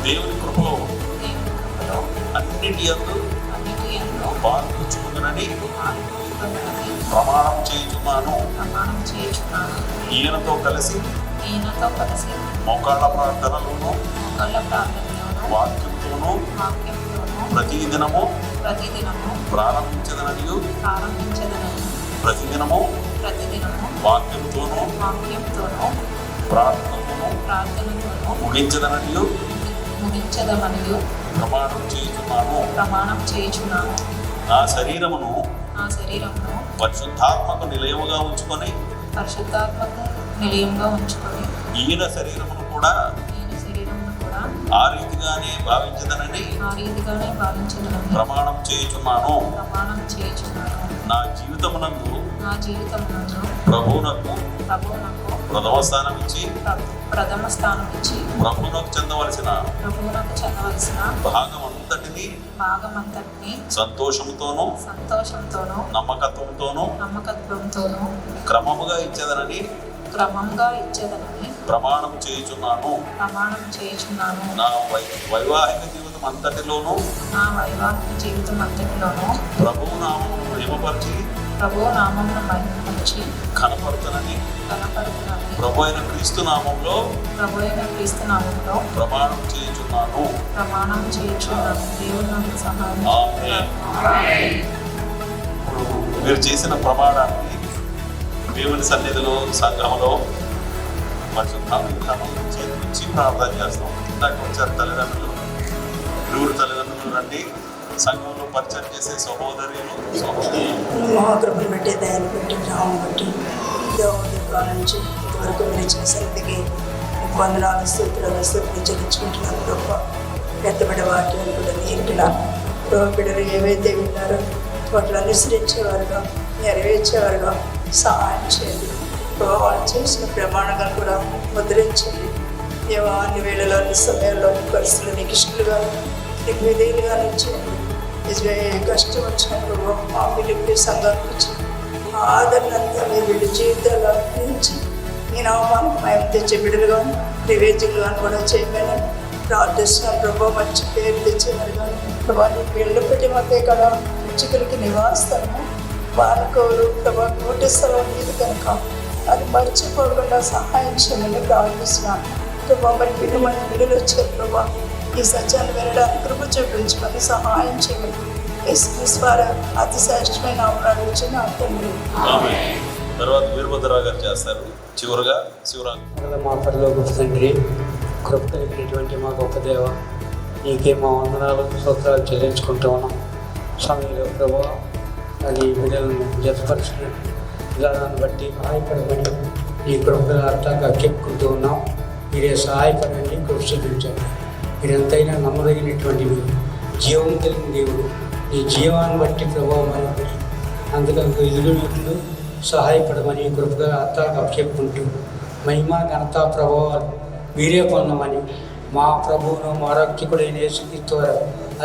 G: దేవుని కృపలో
C: దేవుని కృపలో
G: అన్నిటి యందు
C: అన్నిటి యందు
G: పాల్గొంచుకుందనని
C: పాల్గొనని
G: ప్రమాణం చేయుచున్నాను.
C: ప్రమాణం చేయుచున్నాను.
G: ఈయనతో కలిసి
C: ఈయనతో కలిసి
G: మోకాళ్ళ ప్రార్థనలోను
C: మొక్కల ప్రార్థనలోను
G: వాక్యంతోనూ
C: వాక్యంతోను
G: ప్రతిదినము
C: ప్రతిదినము
G: ప్రారంభించదననియు
C: ప్రారంభించదనని
G: ప్రతిదినము
C: ప్రతిదినము
G: వాక్యంతోనూ
C: వాక్యంతోను
G: ప్రార్థనతోనూ
C: ప్రార్థనతోను
G: ముగించదననియు
C: ముగించదమనియు
G: ప్రమాణం చేయుచున్నాను.
C: ప్రమాణం చేయుచున్నాను.
G: నా శరీరమును
C: నా శరీరమును
G: పరిశుద్ధాత్మకు నిలయముగా ఉంచుకొని
C: పరిశుద్ధాత్మకు నిలయంగా ఉంచుకొని
G: ఈయన శరీరమును కూడా
C: ఈయన శరీరమును కూడా
G: ఆ రీతిగానే భావించదనని
C: ఆ రీతిగానే భావించదనని
G: ప్రమాణం చేయుచున్నాను.
C: ప్రమాణం చేయుచున్నాను.
G: నా జీవితమునందు
C: నా జీవితమునందు
G: ప్రభువునకు
C: ప్రభువునకు
G: ప్రథమ స్థానం ఇచ్చి
C: ప్రథమ స్థానం ఇచ్చి
G: ప్రభువునకు చెందవలసిన
C: ప్రభువునకు చెందవలసిన
G: భాగమంతటిని
C: భాగమంతటిని
G: సంతోషముతోనూ
C: సంతోషంతోనూ
G: నమ్మకత్వంతోనూ
C: నమ్మకత్వంతోనూ
G: క్రమముగా ఇచ్చేదనని
C: క్రమంగా ఇచ్చేదనని
G: ప్రమాణం చేయుచున్నాను.
C: ప్రమాణం చేయుచున్నాను.
G: నా వైవాహిక జీవితం అంతటిలోనూ
C: నా వైవాహిక జీవితం అంతటిలోనూ
G: ప్రభువు నామమును మహిమపరిచి
C: ప్రభువు నామమును మహిమపరిచి
G: కనపడుతునని
C: కనపడుతున్నది
G: ప్రభు అయిన క్రీస్తు నామంలో
C: ప్రభు అయిన క్రీస్తు నామములో
G: ప్రమాణం చేయుచున్నాను.
C: ప్రమాణం చేయుచున్నాను. దేవుడు నాకు సహాయం
G: ఆమేన్. ఇప్పుడు మీరు చేసిన ప్రమాణాన్ని దేవుని సన్నిధిలో సంఘంలో పరిశుద్ధాత్మను చేతికి ప్రార్థన చేస్తాం. ఇందాక వచ్చారు తల్లిదండ్రులు, ఇరువురు తల్లిదండ్రులు రండి. సంఘంలో పరిచయం చేసే సహోదరులు
B: మహాకృపను బట్టి దయను బట్టి గ్రామం బట్టి దేవదేవుల నుంచి ఇంతవరకు నిలిచిన సన్నిధికి వందనాలు స్తోత్రాలు చెల్లించుకుంటున్నాను. గొప్ప ఎత్తబడి వాక్యాన్ని కూడా నేర్పినాను. బిడ్డలు ఏవైతే విన్నారో వాటిని అనుసరించేవారుగా నెరవేర్చేవారుగా సహాయం చేయండి. వాళ్ళు చేసిన ప్రమాణాలు కూడా ముద్రించండి. దేవా అన్ని వేళలో అన్ని సమయాల్లో అన్ని పరిస్థితులు నీకు ఇష్టలుగా నీకు విధేయులుగా నిలిచేయండి. నిజమే కష్టం వచ్చినప్పుడు మా పిలిపి సంఘానికి వచ్చి ఆదరణంతా మీరు వీళ్ళ జీవితాలు అర్పించి మీ నామానికి మేము తెచ్చే బిడ్డలుగా నివేదికలుగా కూడా చేయమని ప్రార్థిస్తున్నాను. ప్రభావ మంచి పేరు తెచ్చేవారు కానీ ప్రభావ నీ పిల్లలు పెట్టి మాకే కదా పిచ్చుకలకి నివాసము వానకోరు ప్రభావ నోటి స్థలం లేదు కనుక అది మర్చిపోకుండా సహాయం చేయమని ప్రార్థిస్తున్నాను. ప్రభావ మరి బిడ్డలు వచ్చారు. ప్రభావ ఈ సత్యాన్ని వినడానికి కృప చూపించమని సహాయం చేయమని ద్వారా అతి శ్రేష్టమైన అవరాలు వచ్చి నా తండ్రి.
G: తర్వాత వీరభద్రరావు గారు చేస్తారు. చివరిగా శివరాం.
I: మా పరలోక తండ్రి, కృప కలిగినటువంటి మా గొప్ప దేవ, నీకే మా వందనాలు స్తోత్రాలు చెల్లించుకుంటూ ఉన్నాం. సమయంలో ప్రభావ అది బిడ్డలను జతపరిచిన విధానాన్ని బట్టి సహాయపడమని ఈ కృపల అర్థంగా చెప్పుకుంటూ ఉన్నాం. మీరే సహాయపడండి, కృప చూపించండి. మీరెంతైనా నమ్మదగినటువంటి మీరు జీవం కలిగిన దేవుడు. ఈ జీవాన్ని బట్టి ప్రభావం మనకి అందుకు ఎదుగులు సహాయపడమని కృపగా అర్థాగా చెప్పుకుంటూ మహిమ ఘనత ప్రభావాలు మీరే పొందమని మా ప్రభువును మా రక్షకుడైన యేసుక్రీస్తు ద్వారా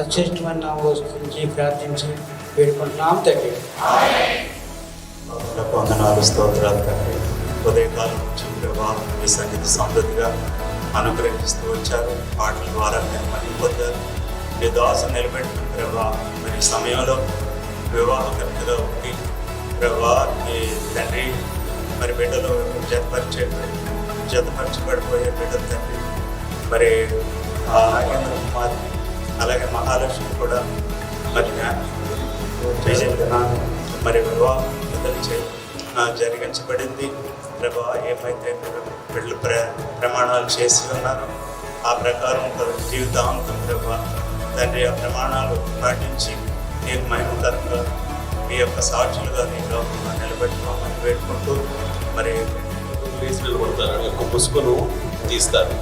I: అత్యష్టమైన నామములో స్తుతించి ప్రార్థించి వేడుకుంటున్నాం తండ్రి.
J: వందనాలు స్తోత్రాలు తండ్రి. ఉదయకాలం నుంచి ప్రభావం మీ సన్నిధి సమృద్ధిగా అనుగ్రహిస్తూ వచ్చారు. పాటల ద్వారా మేము మళ్ళీ పొందారు. నీ దాసుని నిలబెట్టిన ప్రభా మరి ఈ సమయంలో వివాహకర్తగా ఉండి ప్రభా నీ తండ్రి మరి బిడ్డలు జతపరచబడిపోయే బిడ్డలు తండ్రి మరి నాగేంద్ర కుమార్ అలాగే మహాలక్ష్మి కూడా మరి మరి వివాహం జరిగించబడింది ప్రభా. ఏమైతే వీళ్ళు ప్రమాణాలు చేసి ఉన్నారో ఆ ప్రకారం జీవితాంతం ప్రభా తండ్రి ఆ ప్రమాణాలు పాటించి నీకు మహిమకరంగా మీ యొక్క సాక్షులుగా నీకు నిలబెట్టుకోమని వేడుకుంటూ మరి
G: లేచి నిలబడతారు, యొక్క ముసుగును తీస్తారు.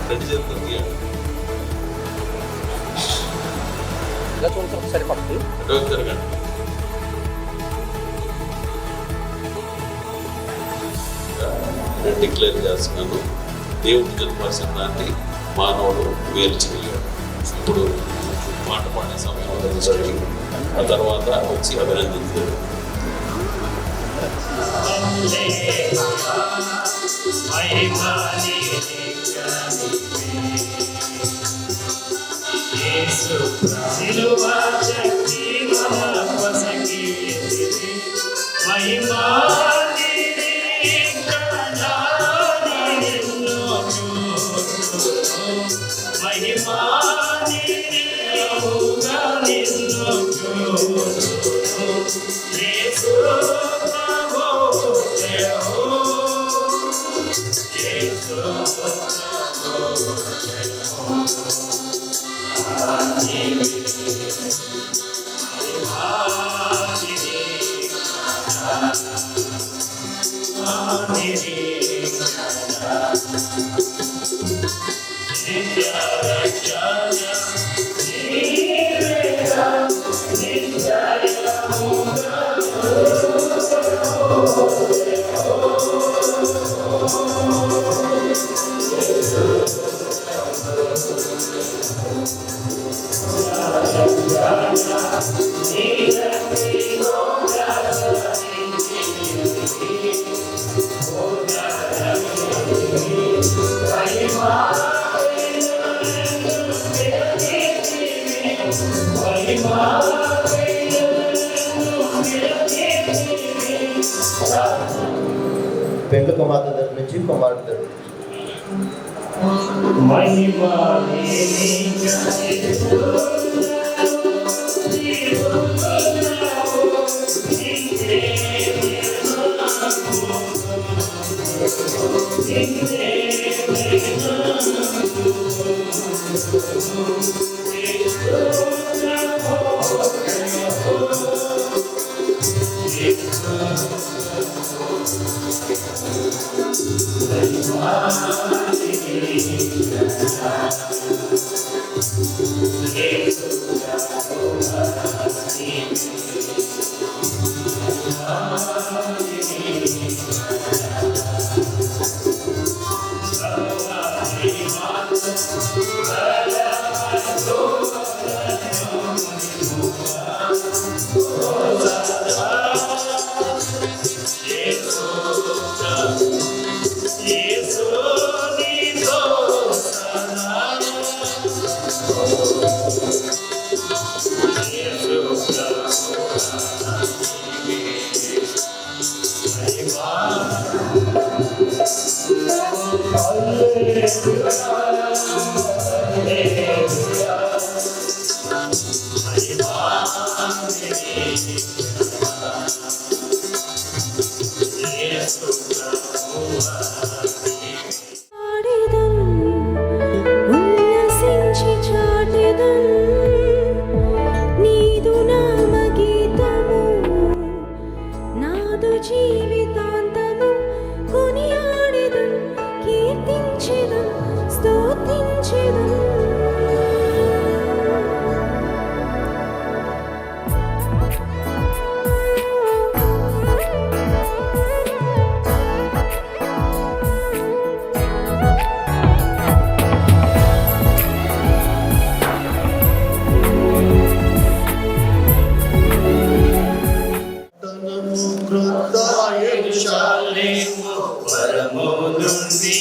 G: రెండు చేతులు తీయండి.
K: సరిపడుతుంది.
G: తిరగండి. నేను డిక్లేర్ చేస్తున్నాను, దేవుడికి జతపరిచిన దాన్ని మానవుడు వేరు చేయలేడు. ఇప్పుడు మాట పాడే సమయంలో రిజిస్టర్, ఆ తర్వాత వచ్చి అభినందించారు.
E: పెండ్లి కుమార్తె దగ్గర నుంచి కుమారుడి దగ్గర
L: జీవితాంతము కొనియాడెదన్, కీర్తించెదన్, స్తుతించెదన్.
J: పరము నుండి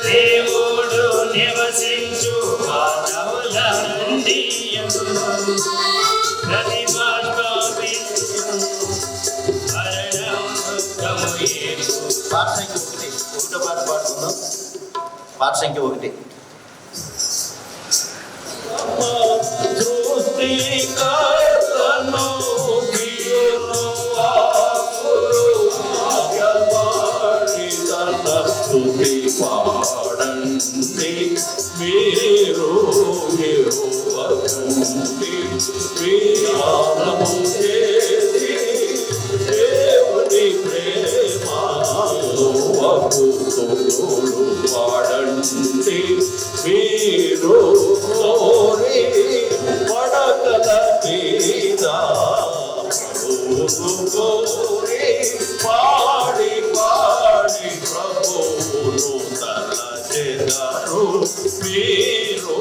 K: దేవుడు నివసించు మానవుల నుండి ప్రతి
E: పాట సంఖ్య 1 ఒకటో పాట పాడుకుందాం. పాట సంఖ్య 1.
G: మీరు దేవుని ప్రేమ వాడండి మీరు పడకల మీద కోరి పాడి పాడి ప్రభువును తలచెదరు మీరు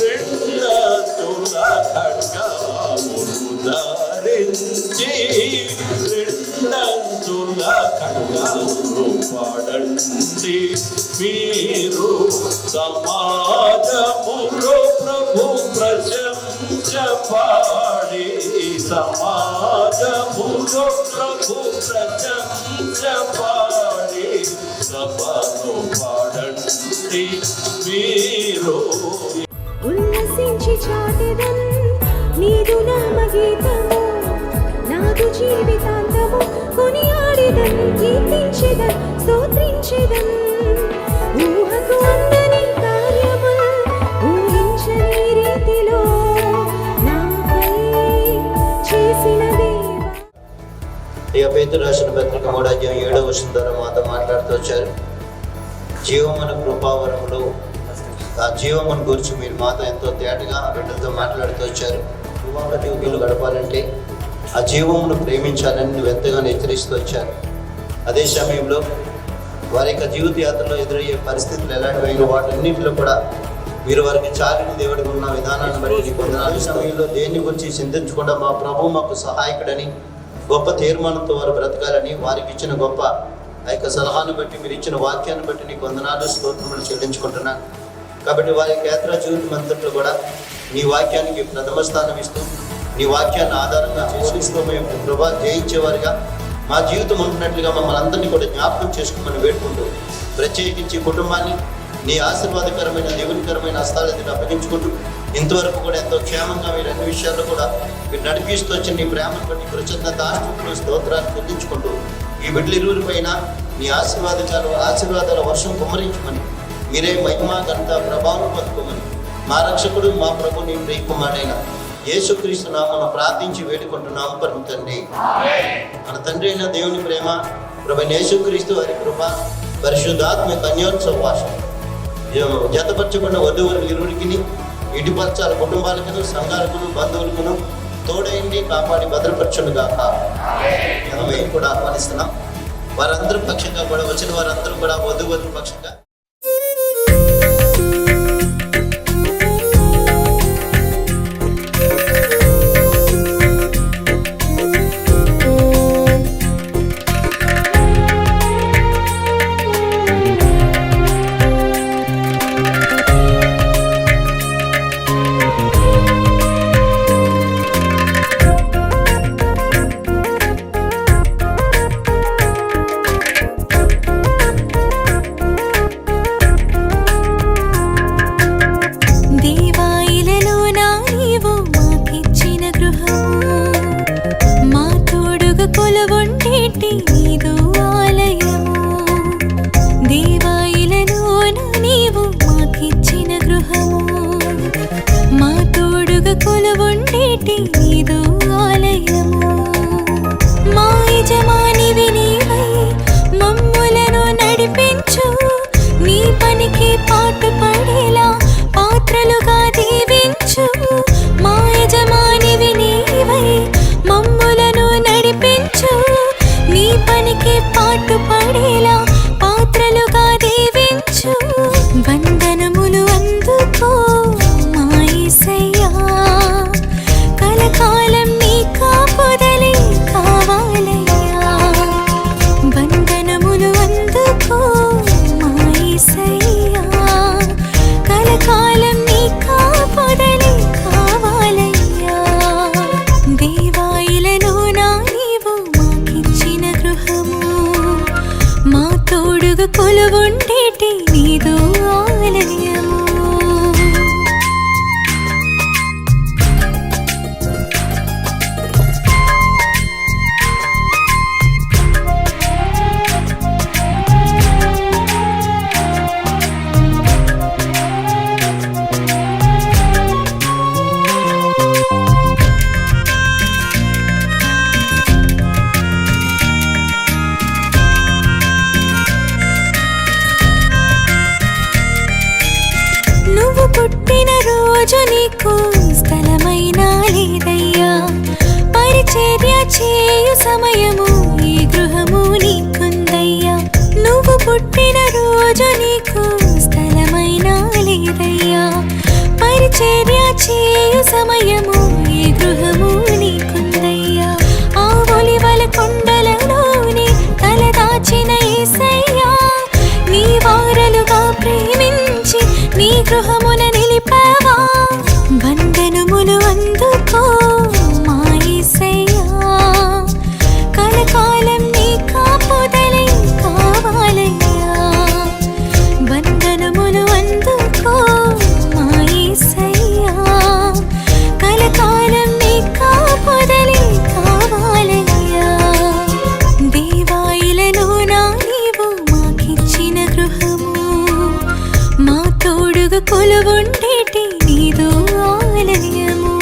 G: రెండతుల ఖడ్గమును ధరించి రెండంచుల ఖడ్గమును పడండి మీరు సమాజములో ప్రభు ప్రశంసపాడి సమాజములో ప్రభు ప్రశంసపాడి సభను పాడండి మీరు
L: ఉల్లసించి చాటెదన్ నీదు నామగీతము నాదు జీవితాంతము కొనియాడెదన్ కీర్తించెదన్ స్తోత్రించెదన్ ఊహకు అందని కార్యముల్ ఊహించని రీతిలో నాపై చేసిన దేవా.
E: ఇక పేతురు రాసిన పత్రిక 3వ అధ్యాయం 7వ వచనం ద్వారా మాతో మాట్లాడుతూ వచ్చారు. జీవమును కృపావరములు ఆ జీవమును గురించి మీరు మాతో ఎంతో తేటగా బిడ్డలతో మాట్లాడుతూ వచ్చారు. వివాహ జీవితాలు గడపాలంటే ఆ జీవమును ప్రేమించాలని నువ్వు ఎంతగానో హెచ్చరిస్తూ వచ్చారు. అదే సమయంలో వారి యొక్క జీవిత యాత్రలో ఎదురయ్యే పరిస్థితులు ఎలాంటివైనా వాటన్నింటిలో కూడా మీరు వారికి చాలిన దేవుడికి ఉన్న విధానాన్ని బట్టి నీకు వందనాలు. ఈ సమయంలో దేని గురించి చింతించకుండా మా ప్రభు మాకు సహాయకుడని గొప్ప తీర్మానంతో వారు బ్రతకాలని వారికి ఇచ్చిన గొప్ప ఆ యొక్క సలహాను బట్టి మీరు ఇచ్చిన వాక్యాన్ని బట్టి నీకు వందనాలు స్తోత్రములు చెల్లించుకుంటున్నాను. కాబట్టి వారి యొక్క యాత్రా జీవితం అంతట్లో కూడా నీ వాక్యానికి ప్రథమ స్థానం ఇస్తూ నీ వాక్యాన్ని ఆధారంగా చేసుకుంటూ మేము ప్రభా జయించేవారిగా మా జీవితం ఉంటున్నట్లుగా మమ్మల్ని అందరినీ కూడా జ్ఞాపకం చేసుకోమని వేడుకుంటూ ప్రత్యేకించి కుటుంబాన్ని నీ ఆశీర్వాదకరమైన దేవునికరమైన హస్తాల ఎదుట అప్పగించుకుంటూ ఇంతవరకు కూడా ఎంతో క్షేమంగా మీరు అన్ని విషయాల్లో కూడా మీరు నడిపిస్తూ వచ్చిన నీ ప్రేమను బట్టి కృతజ్ఞత ఆస్తులు స్తోత్రాలు చెల్లించుకుంటూ ఈ బిడ్డల ఇరువురిపైన నీ ఆశీర్వాదాల వర్షం కుమ్మరించమని మీరే మహిమ ఘనత ప్రభావం పొందుకోమని మా రక్షకుడు మా ప్రభు నీ ప్రియకుమారైన యేసుక్రీస్తు నామమున ప్రార్థించి వేడుకుంటున్నాము పరమ తండ్రి. మన తండ్రి అయిన దేవుని ప్రేమ ప్రభువైన యేసుక్రీస్తు వారి కృప పరిశుద్ధాత్మ కన్యోత్సవ భాష జతపరచబడిన వధువులు ఇరువురికి ఇటుపరచాల కుటుంబాలకును సంఘాలకును బంధువులకును తోడైండి కాపాడి భద్రపరచునుగాక మేము కూడా ఆహ్వానిస్తున్నాం. వారందరూ పక్షంగా కూడా వచ్చిన వారందరూ కూడా వధువుల పక్షంగా
L: తోడుగా కొలువుండేటి నీదు ఆలయము. నువ్వు పుట్టిన రోజు నీకు స్థలమైనా లేదయ్యా, పరిచర్య చేయు సమయము ఈ గృహము నీకుందయ్యా. నువ్వు పుట్టిన రోజు నీకు స్థలమైనా లేదయ్యా, పరిచర్య చేయు సమయము ఈ గృహము నీకుందయ్యా. ఆ ఒలివల కొండలలోని తలదాచిన యేసయ్యా, నీ వారలుగా ప్రేమించి నీ గృహమున నిలిపావా. వందనములు అందుకో మా యేసయ్యా, కలకాలం నీ కాపుదలే కావాలయ్యా. వందనములు అందుకో మా యేసయ్యా, కలకాలం నీ కాపుదలే కావాలయ్యా. దేవాయిలలో నా నీవు మాకిచ్చిన గృహము, మా తోడుగా కొలువుండేటి నీదు ఆలయము.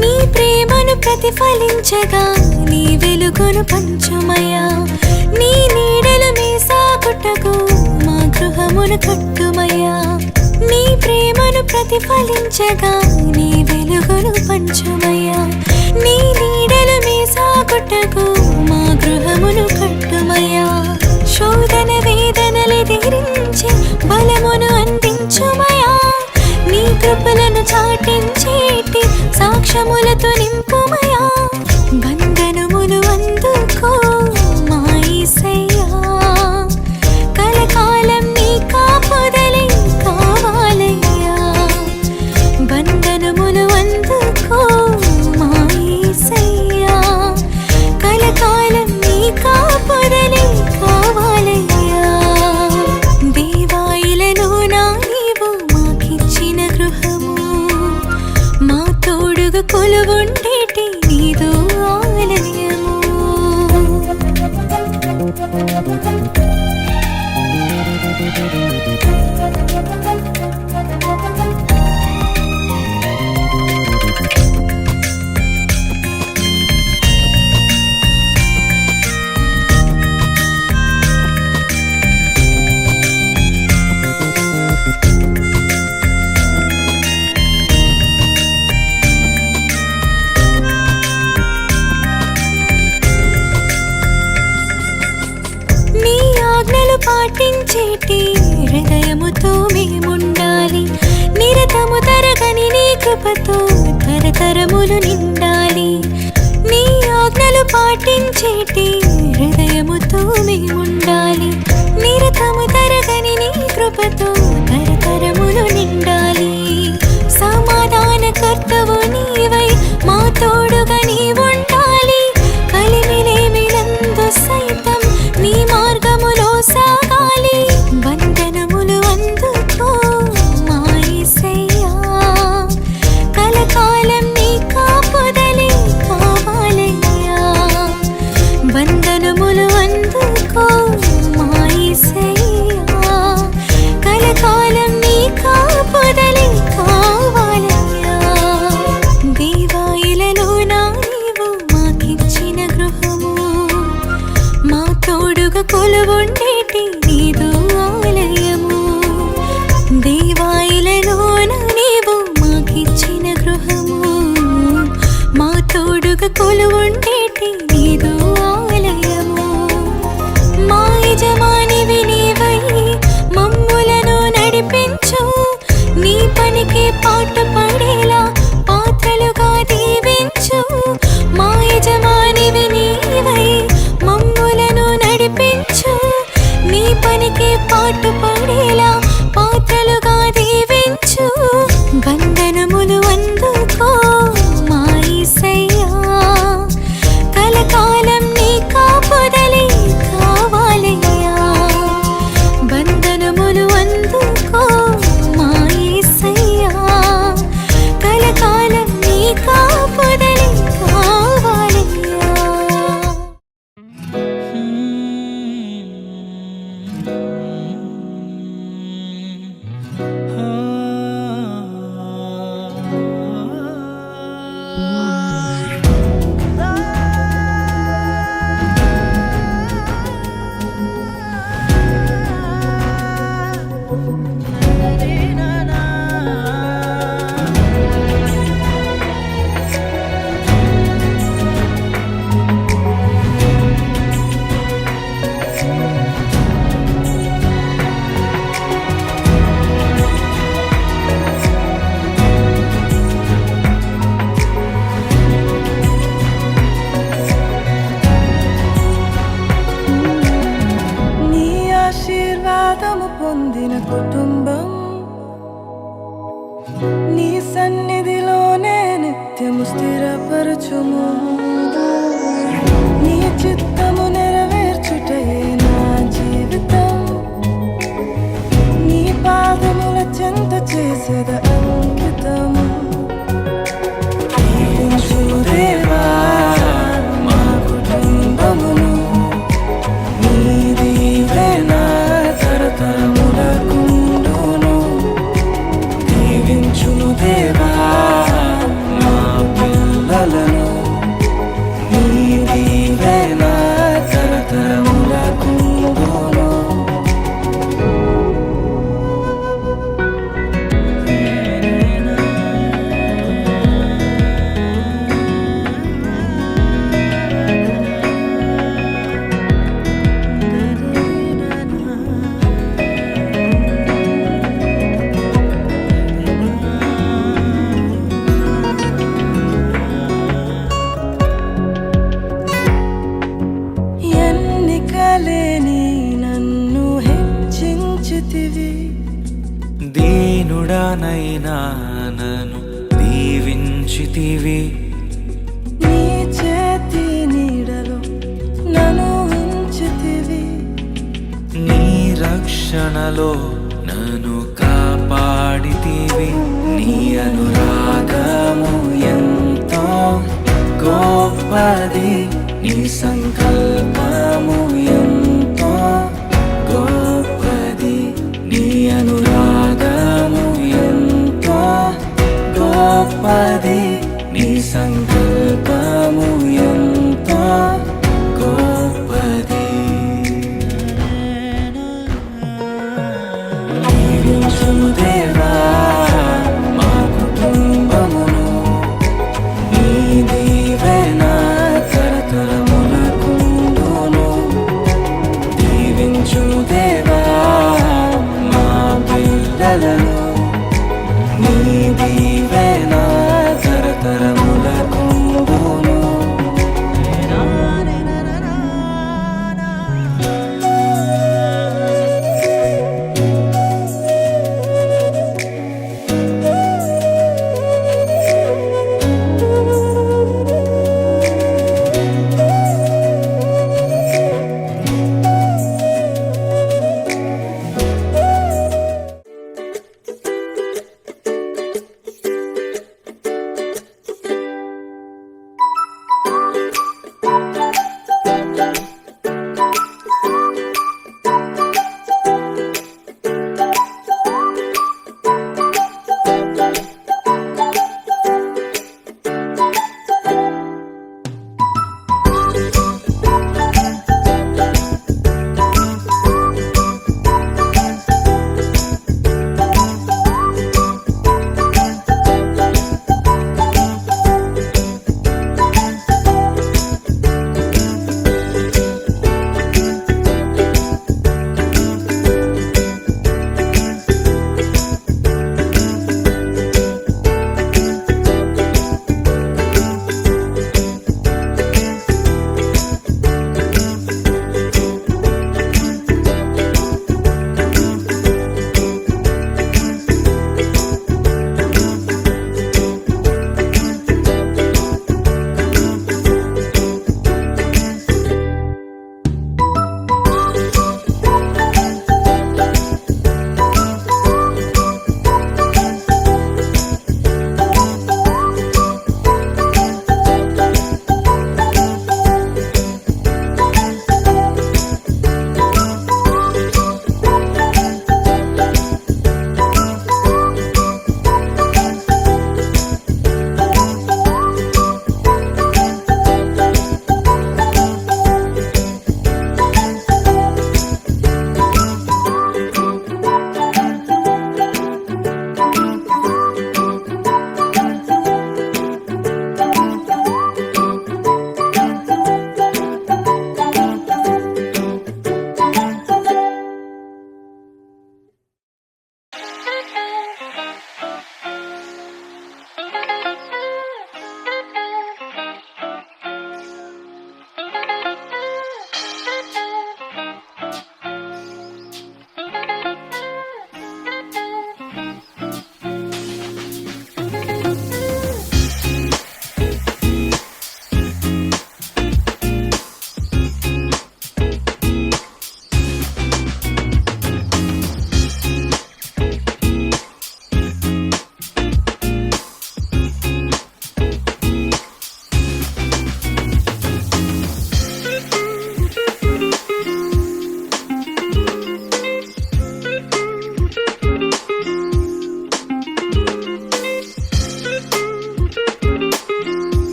L: నీ ప్రేమను ప్రతిఫలించగా నీ వెలుగును పంచుమయ్యా. నీ నీడలు మేసాకుటకు మా గృహమును కట్టుమయ్యా. నీ ప్రేమను ప్రతిఫలించగా నీ వెలుగును పంచుమయ్యా. నీ నీడలు మేసాకుటకు మా గృహమును కట్టుమయ్యా. శోధన వేదనలెదిరించి బలమును అందించుమయ్యా. నీ కృపలను చాటించేటి సాక్ష్యములతో నింపుమయ్యా. వందనములు అందుకో మా యేసయ్యా, కలకాలం నీ కాపుదలే కావాలయ్యా. వందనములు అందుకో మా యేసయ్యా, కలకాలం నీ కాపుదలే కావాలయ్యా. దేవాయిలలో నా నీవు మాకిచ్చిన గృహము, మా తోడుగా కొలువుండేటి నీదు ఆలయము. నీ ఆజ్ఞలు పాటించేటి హృదయముతో మేముండాలి. నిరతము తరగని నీ కృపతో తరతరములు నిండాలి. నీ ఆజ్ఞలు పాటించేటి హృదయముతో మేముండాలి. నిరతము తరగని నీ కృపతో తరతరములు నిండాలి. సమాధానకర్తవు నీవై మా తోడుగా నీవుండాలి. కలిమిలేమిలందు సైతం నీ మార్గములో సాగాలి. వందనములు అందుకో మా యేసయ్యా, కలకాలం నీ కాపుదలే కావాలయ్యా. వందనములు అందుకో మా యేసయ్యా, కలకాలం నీ కాపుదలే కావాలయ్యా. దేవాయిలలో నా నీవు మాకిచ్చిన గృహము, మా తోడుగా కొలువుండేటి నీదు ఆలయము. దేవాయిలలో నా నీవు మాకిచ్చిన గృహము, మా తోడుగా కొలువుండేటి నీదు ఆలయము.
B: ఆశీర్వాదము పొందిన కుటుంబం నీ సన్నిధిలోనే నిత్యము స్థిరపరచుము నీ చిత్తము నెరవేర్చుటయే నా జీవితం నీ పాదముల చెంత చేసేద అంకితము దీవించుము దేవా మా కుటుంబమును నీ దీవెన తరతరములకుండును దీవించుము దేవా మా పిల్లలను నీ దీవెన తరతరములకుండును ఎన్నికలేని నన్ను హెచ్చించితివి
D: దీనుడనైనా నన్ను దీవించితివి
B: నీ చేతి నీడలో నన్ను ఉంచితివి
D: నీ రక్షణలో నన్ను కాపాడితివి నీ అనురాగము ఎంతో గొప్పది నీ సంకల్పము ఎంతో గొప్పది నీ అనురాగము ఎంతో గొప్పది నీ సంకల్పము ఎంతో గొప్పది దీవించుము దేవా మా కుటుంబమును నీ దీవెన తరతరములకుండును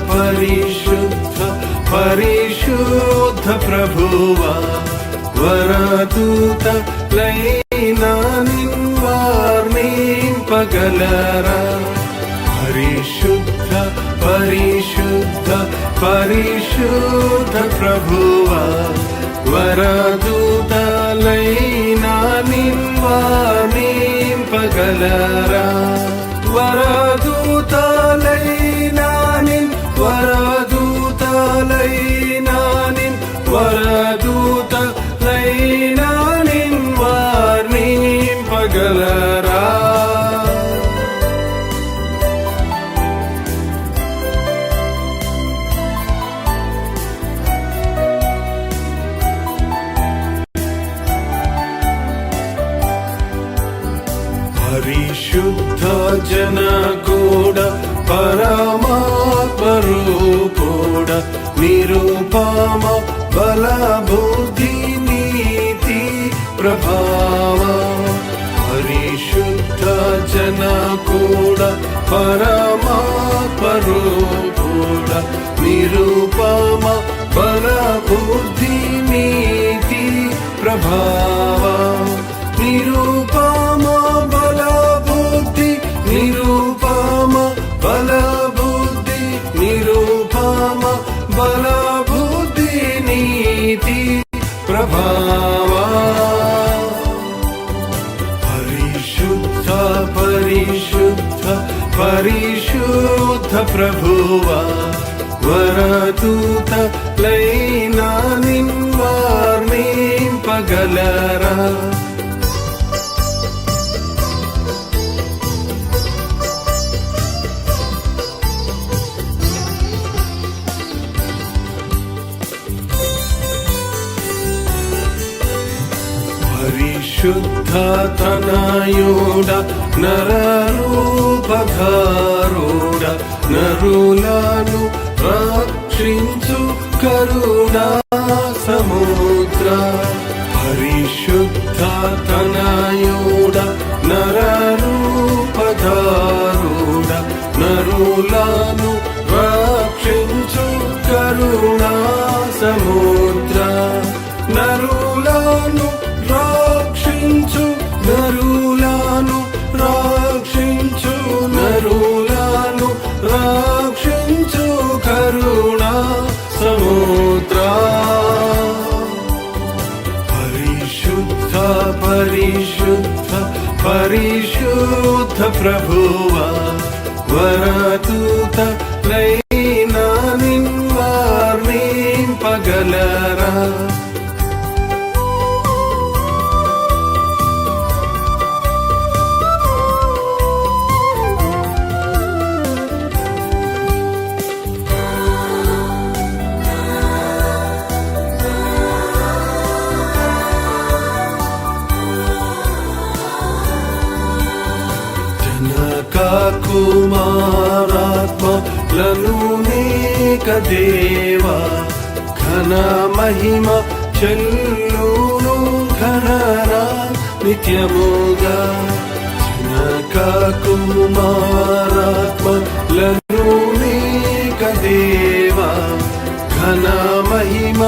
M: పరిశుద్ధ పరిశుద్ధ ప్రభువా వరదూత లైనా నిన్వార్నింపగలరా పరిశుద్ధ పరిశుద్ధ పరిశుద్ధ ప్రభువా వరదూతలైనా నిన్వార్నింపగలరా వరదూతలైనా వరదూతలైనా వరదూతలైనా నిన్వార్నింపగలరా పరిశుద్ధ జన కూడా పరమాత్మరూపుడ నిరూపమ బల బుద్ధి నీతి ప్రభావ పరిశుద్ధ జన కూడా పరమాత్మరూపుడ నిరూపమ బల బుద్ధి నీతి ప్రభావ నిరూపమ బల బుద్ధి నిరూపమ బల బుద్ధి నిరూపమ బల బుద్ధి నీతి ప్రభావ పరిశుద్ధ పరిశుద్ధ పరిశుద్ధ ప్రభువా వరదూత లైనా నిన్వార్నింపగలరా పరిశుద్ధ తనయుడ నరరూపధారుడ నరులను రక్షించు కరుణా సముద్ర పరిశుద్ధ తనయుడ నరరూపధారుడ నరులను రక్షించు కరుణా సముద్ర నరులను రక్షించు నరులను రక్షించు నరులను రక్షించు కరుణా సముద్ర పరిశుద్ధ పరిశుద్ధ పరిశుద్ధ ప్రభువా వరదూత లైనా నిన్వార్నింపగలరా కుమారాత్మలను నీక దేవా ఘన మహిమ చెల్లును ఘనరా నిత్యముగా జనక కుమారాత్మలను నీక దేవా ఘన మహిమ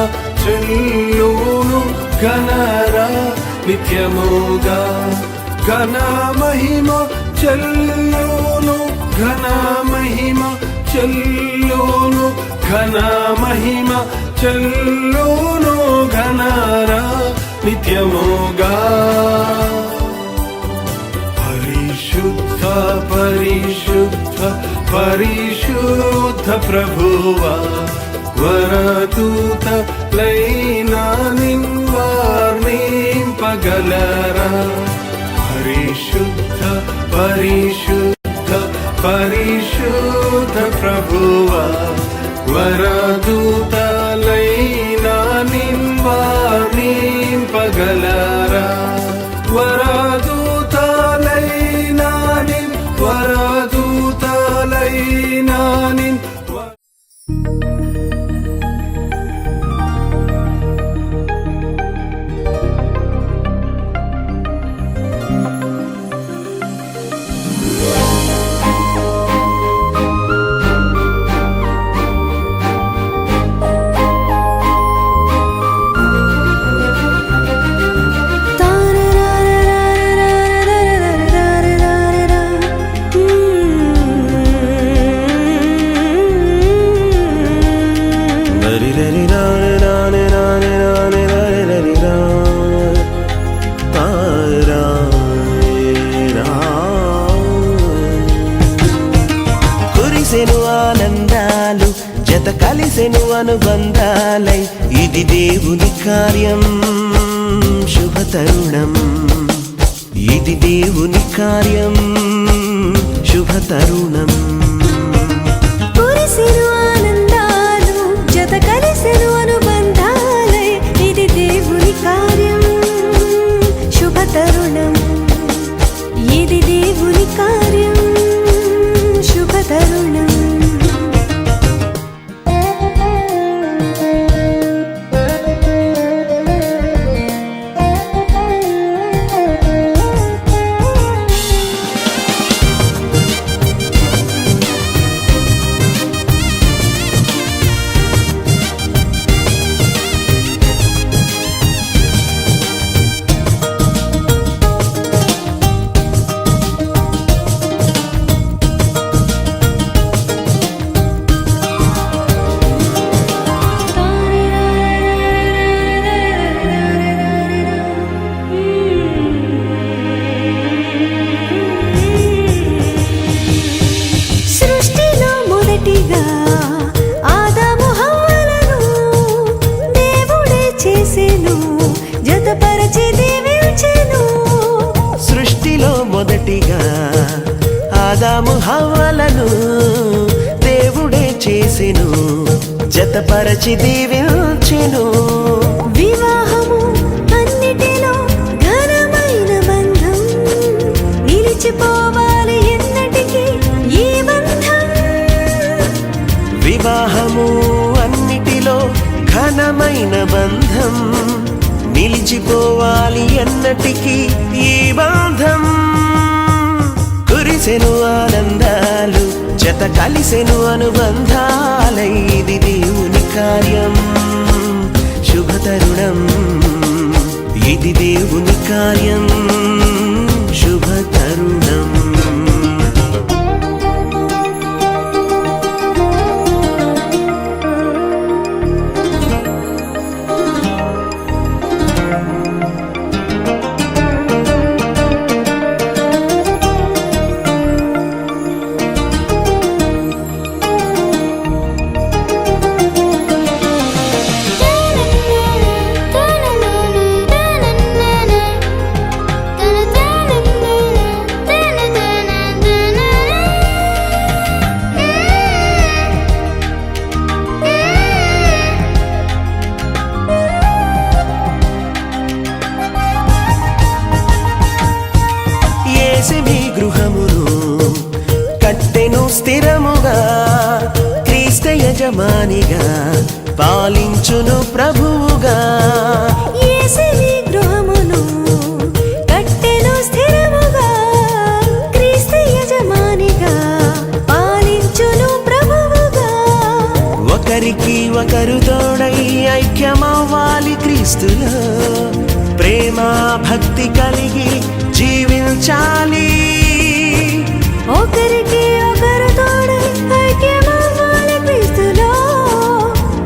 M: చెల్లును ఘనరా నిత్యముగా ఘన మహిమ చెల్లును ఘన మహిమ చెల్లును ఘన మహిమ చెల్లును ఘనరా నిత్యముగా పరిశుద్ధ పరిశుద్ధ పరిశుద్ధ ప్రభువా వరదూత లైనా నిన్వార్నింపగలరా పరిశుద్ధ పరిశుద్ధ పరిశుద్ధ ప్రభువా వరదూత లైనా నిన్వార్నింపగలరా వరదూత లైనా వరదూత లైనా
D: జత కలిసెను అనుబంధాలై ఇది దేవుని కార్యం శుభ తరుణం ఇది దేవుని కార్యం శుభ తరుణం
L: కురిసెను ఆనందాలు జత కలిసెను అనుబంధాలై ఇది దేవుని కార్యం శుభ తరుణం ఇది దేవుని కార్యం శుభ తరుణం సృష్టిలో మొదటిగా ఆదాము హవ్వలను దేవుడే చేసెను జతపరచి దీవించెను
D: సృష్టిలో మొదటిగా ఆదాము హవ్వలను దేవుడే చేసెను జతపరచి దీవించెను
L: వివాహము అన్నిటిలో ఘనమైన బంధం నిలిచిపోవాలి ఎన్నటికీ ఈ బంధం
D: వివాహము అన్నిటిలో ఘనమైన బంధం నిలిచిపోవాలి ఎన్నటికీ ఈ బంధం కురిసెను ఆనందాలు జత కలిసెను అనుబంధాలై ఇది దేవుని కార్యం శుభ తరుణం ఇది దేవుని కార్యం శుభ తరుణం యేసే గృహమును కట్టెను స్థిరముగా క్రీస్తు యజమానిగా పాలించును ప్రభువుగా
L: యేసే గృహమును కట్టెను స్థిరముగా క్రీస్తు యజమానిగా పాలించును ప్రభువుగా
D: ఒకరికి ఒకరు తోడై ఐక్యమవ్వాలి క్రీస్తులో ప్రేమ భక్తి కలిగి జీవించాలి
L: ఒకరికి ఒకరు తోడై ఐక్యమవ్వాలి క్రీస్తులో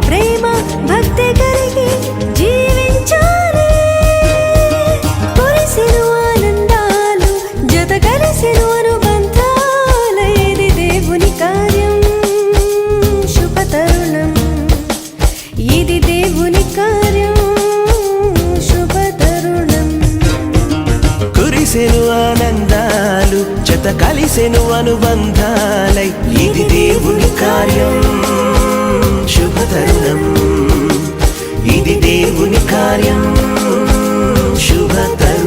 L: ప్రేమ భక్తి కలిగి జీవించాలి కురిసెను ఆనందాలు జత కలిసెను అనుబంధాలు ఇది దేవుని కార్యం శుభ తరుణం ఇది దేవుని కార్యం శుభ తరుణం
D: కురిసెను ఆనందాలు జత కలిసెను అనుబంధాలై ఇది దేవుని కార్యం శుభ తరుణం ఇది దేవుని కార్యం శుభ తరుణం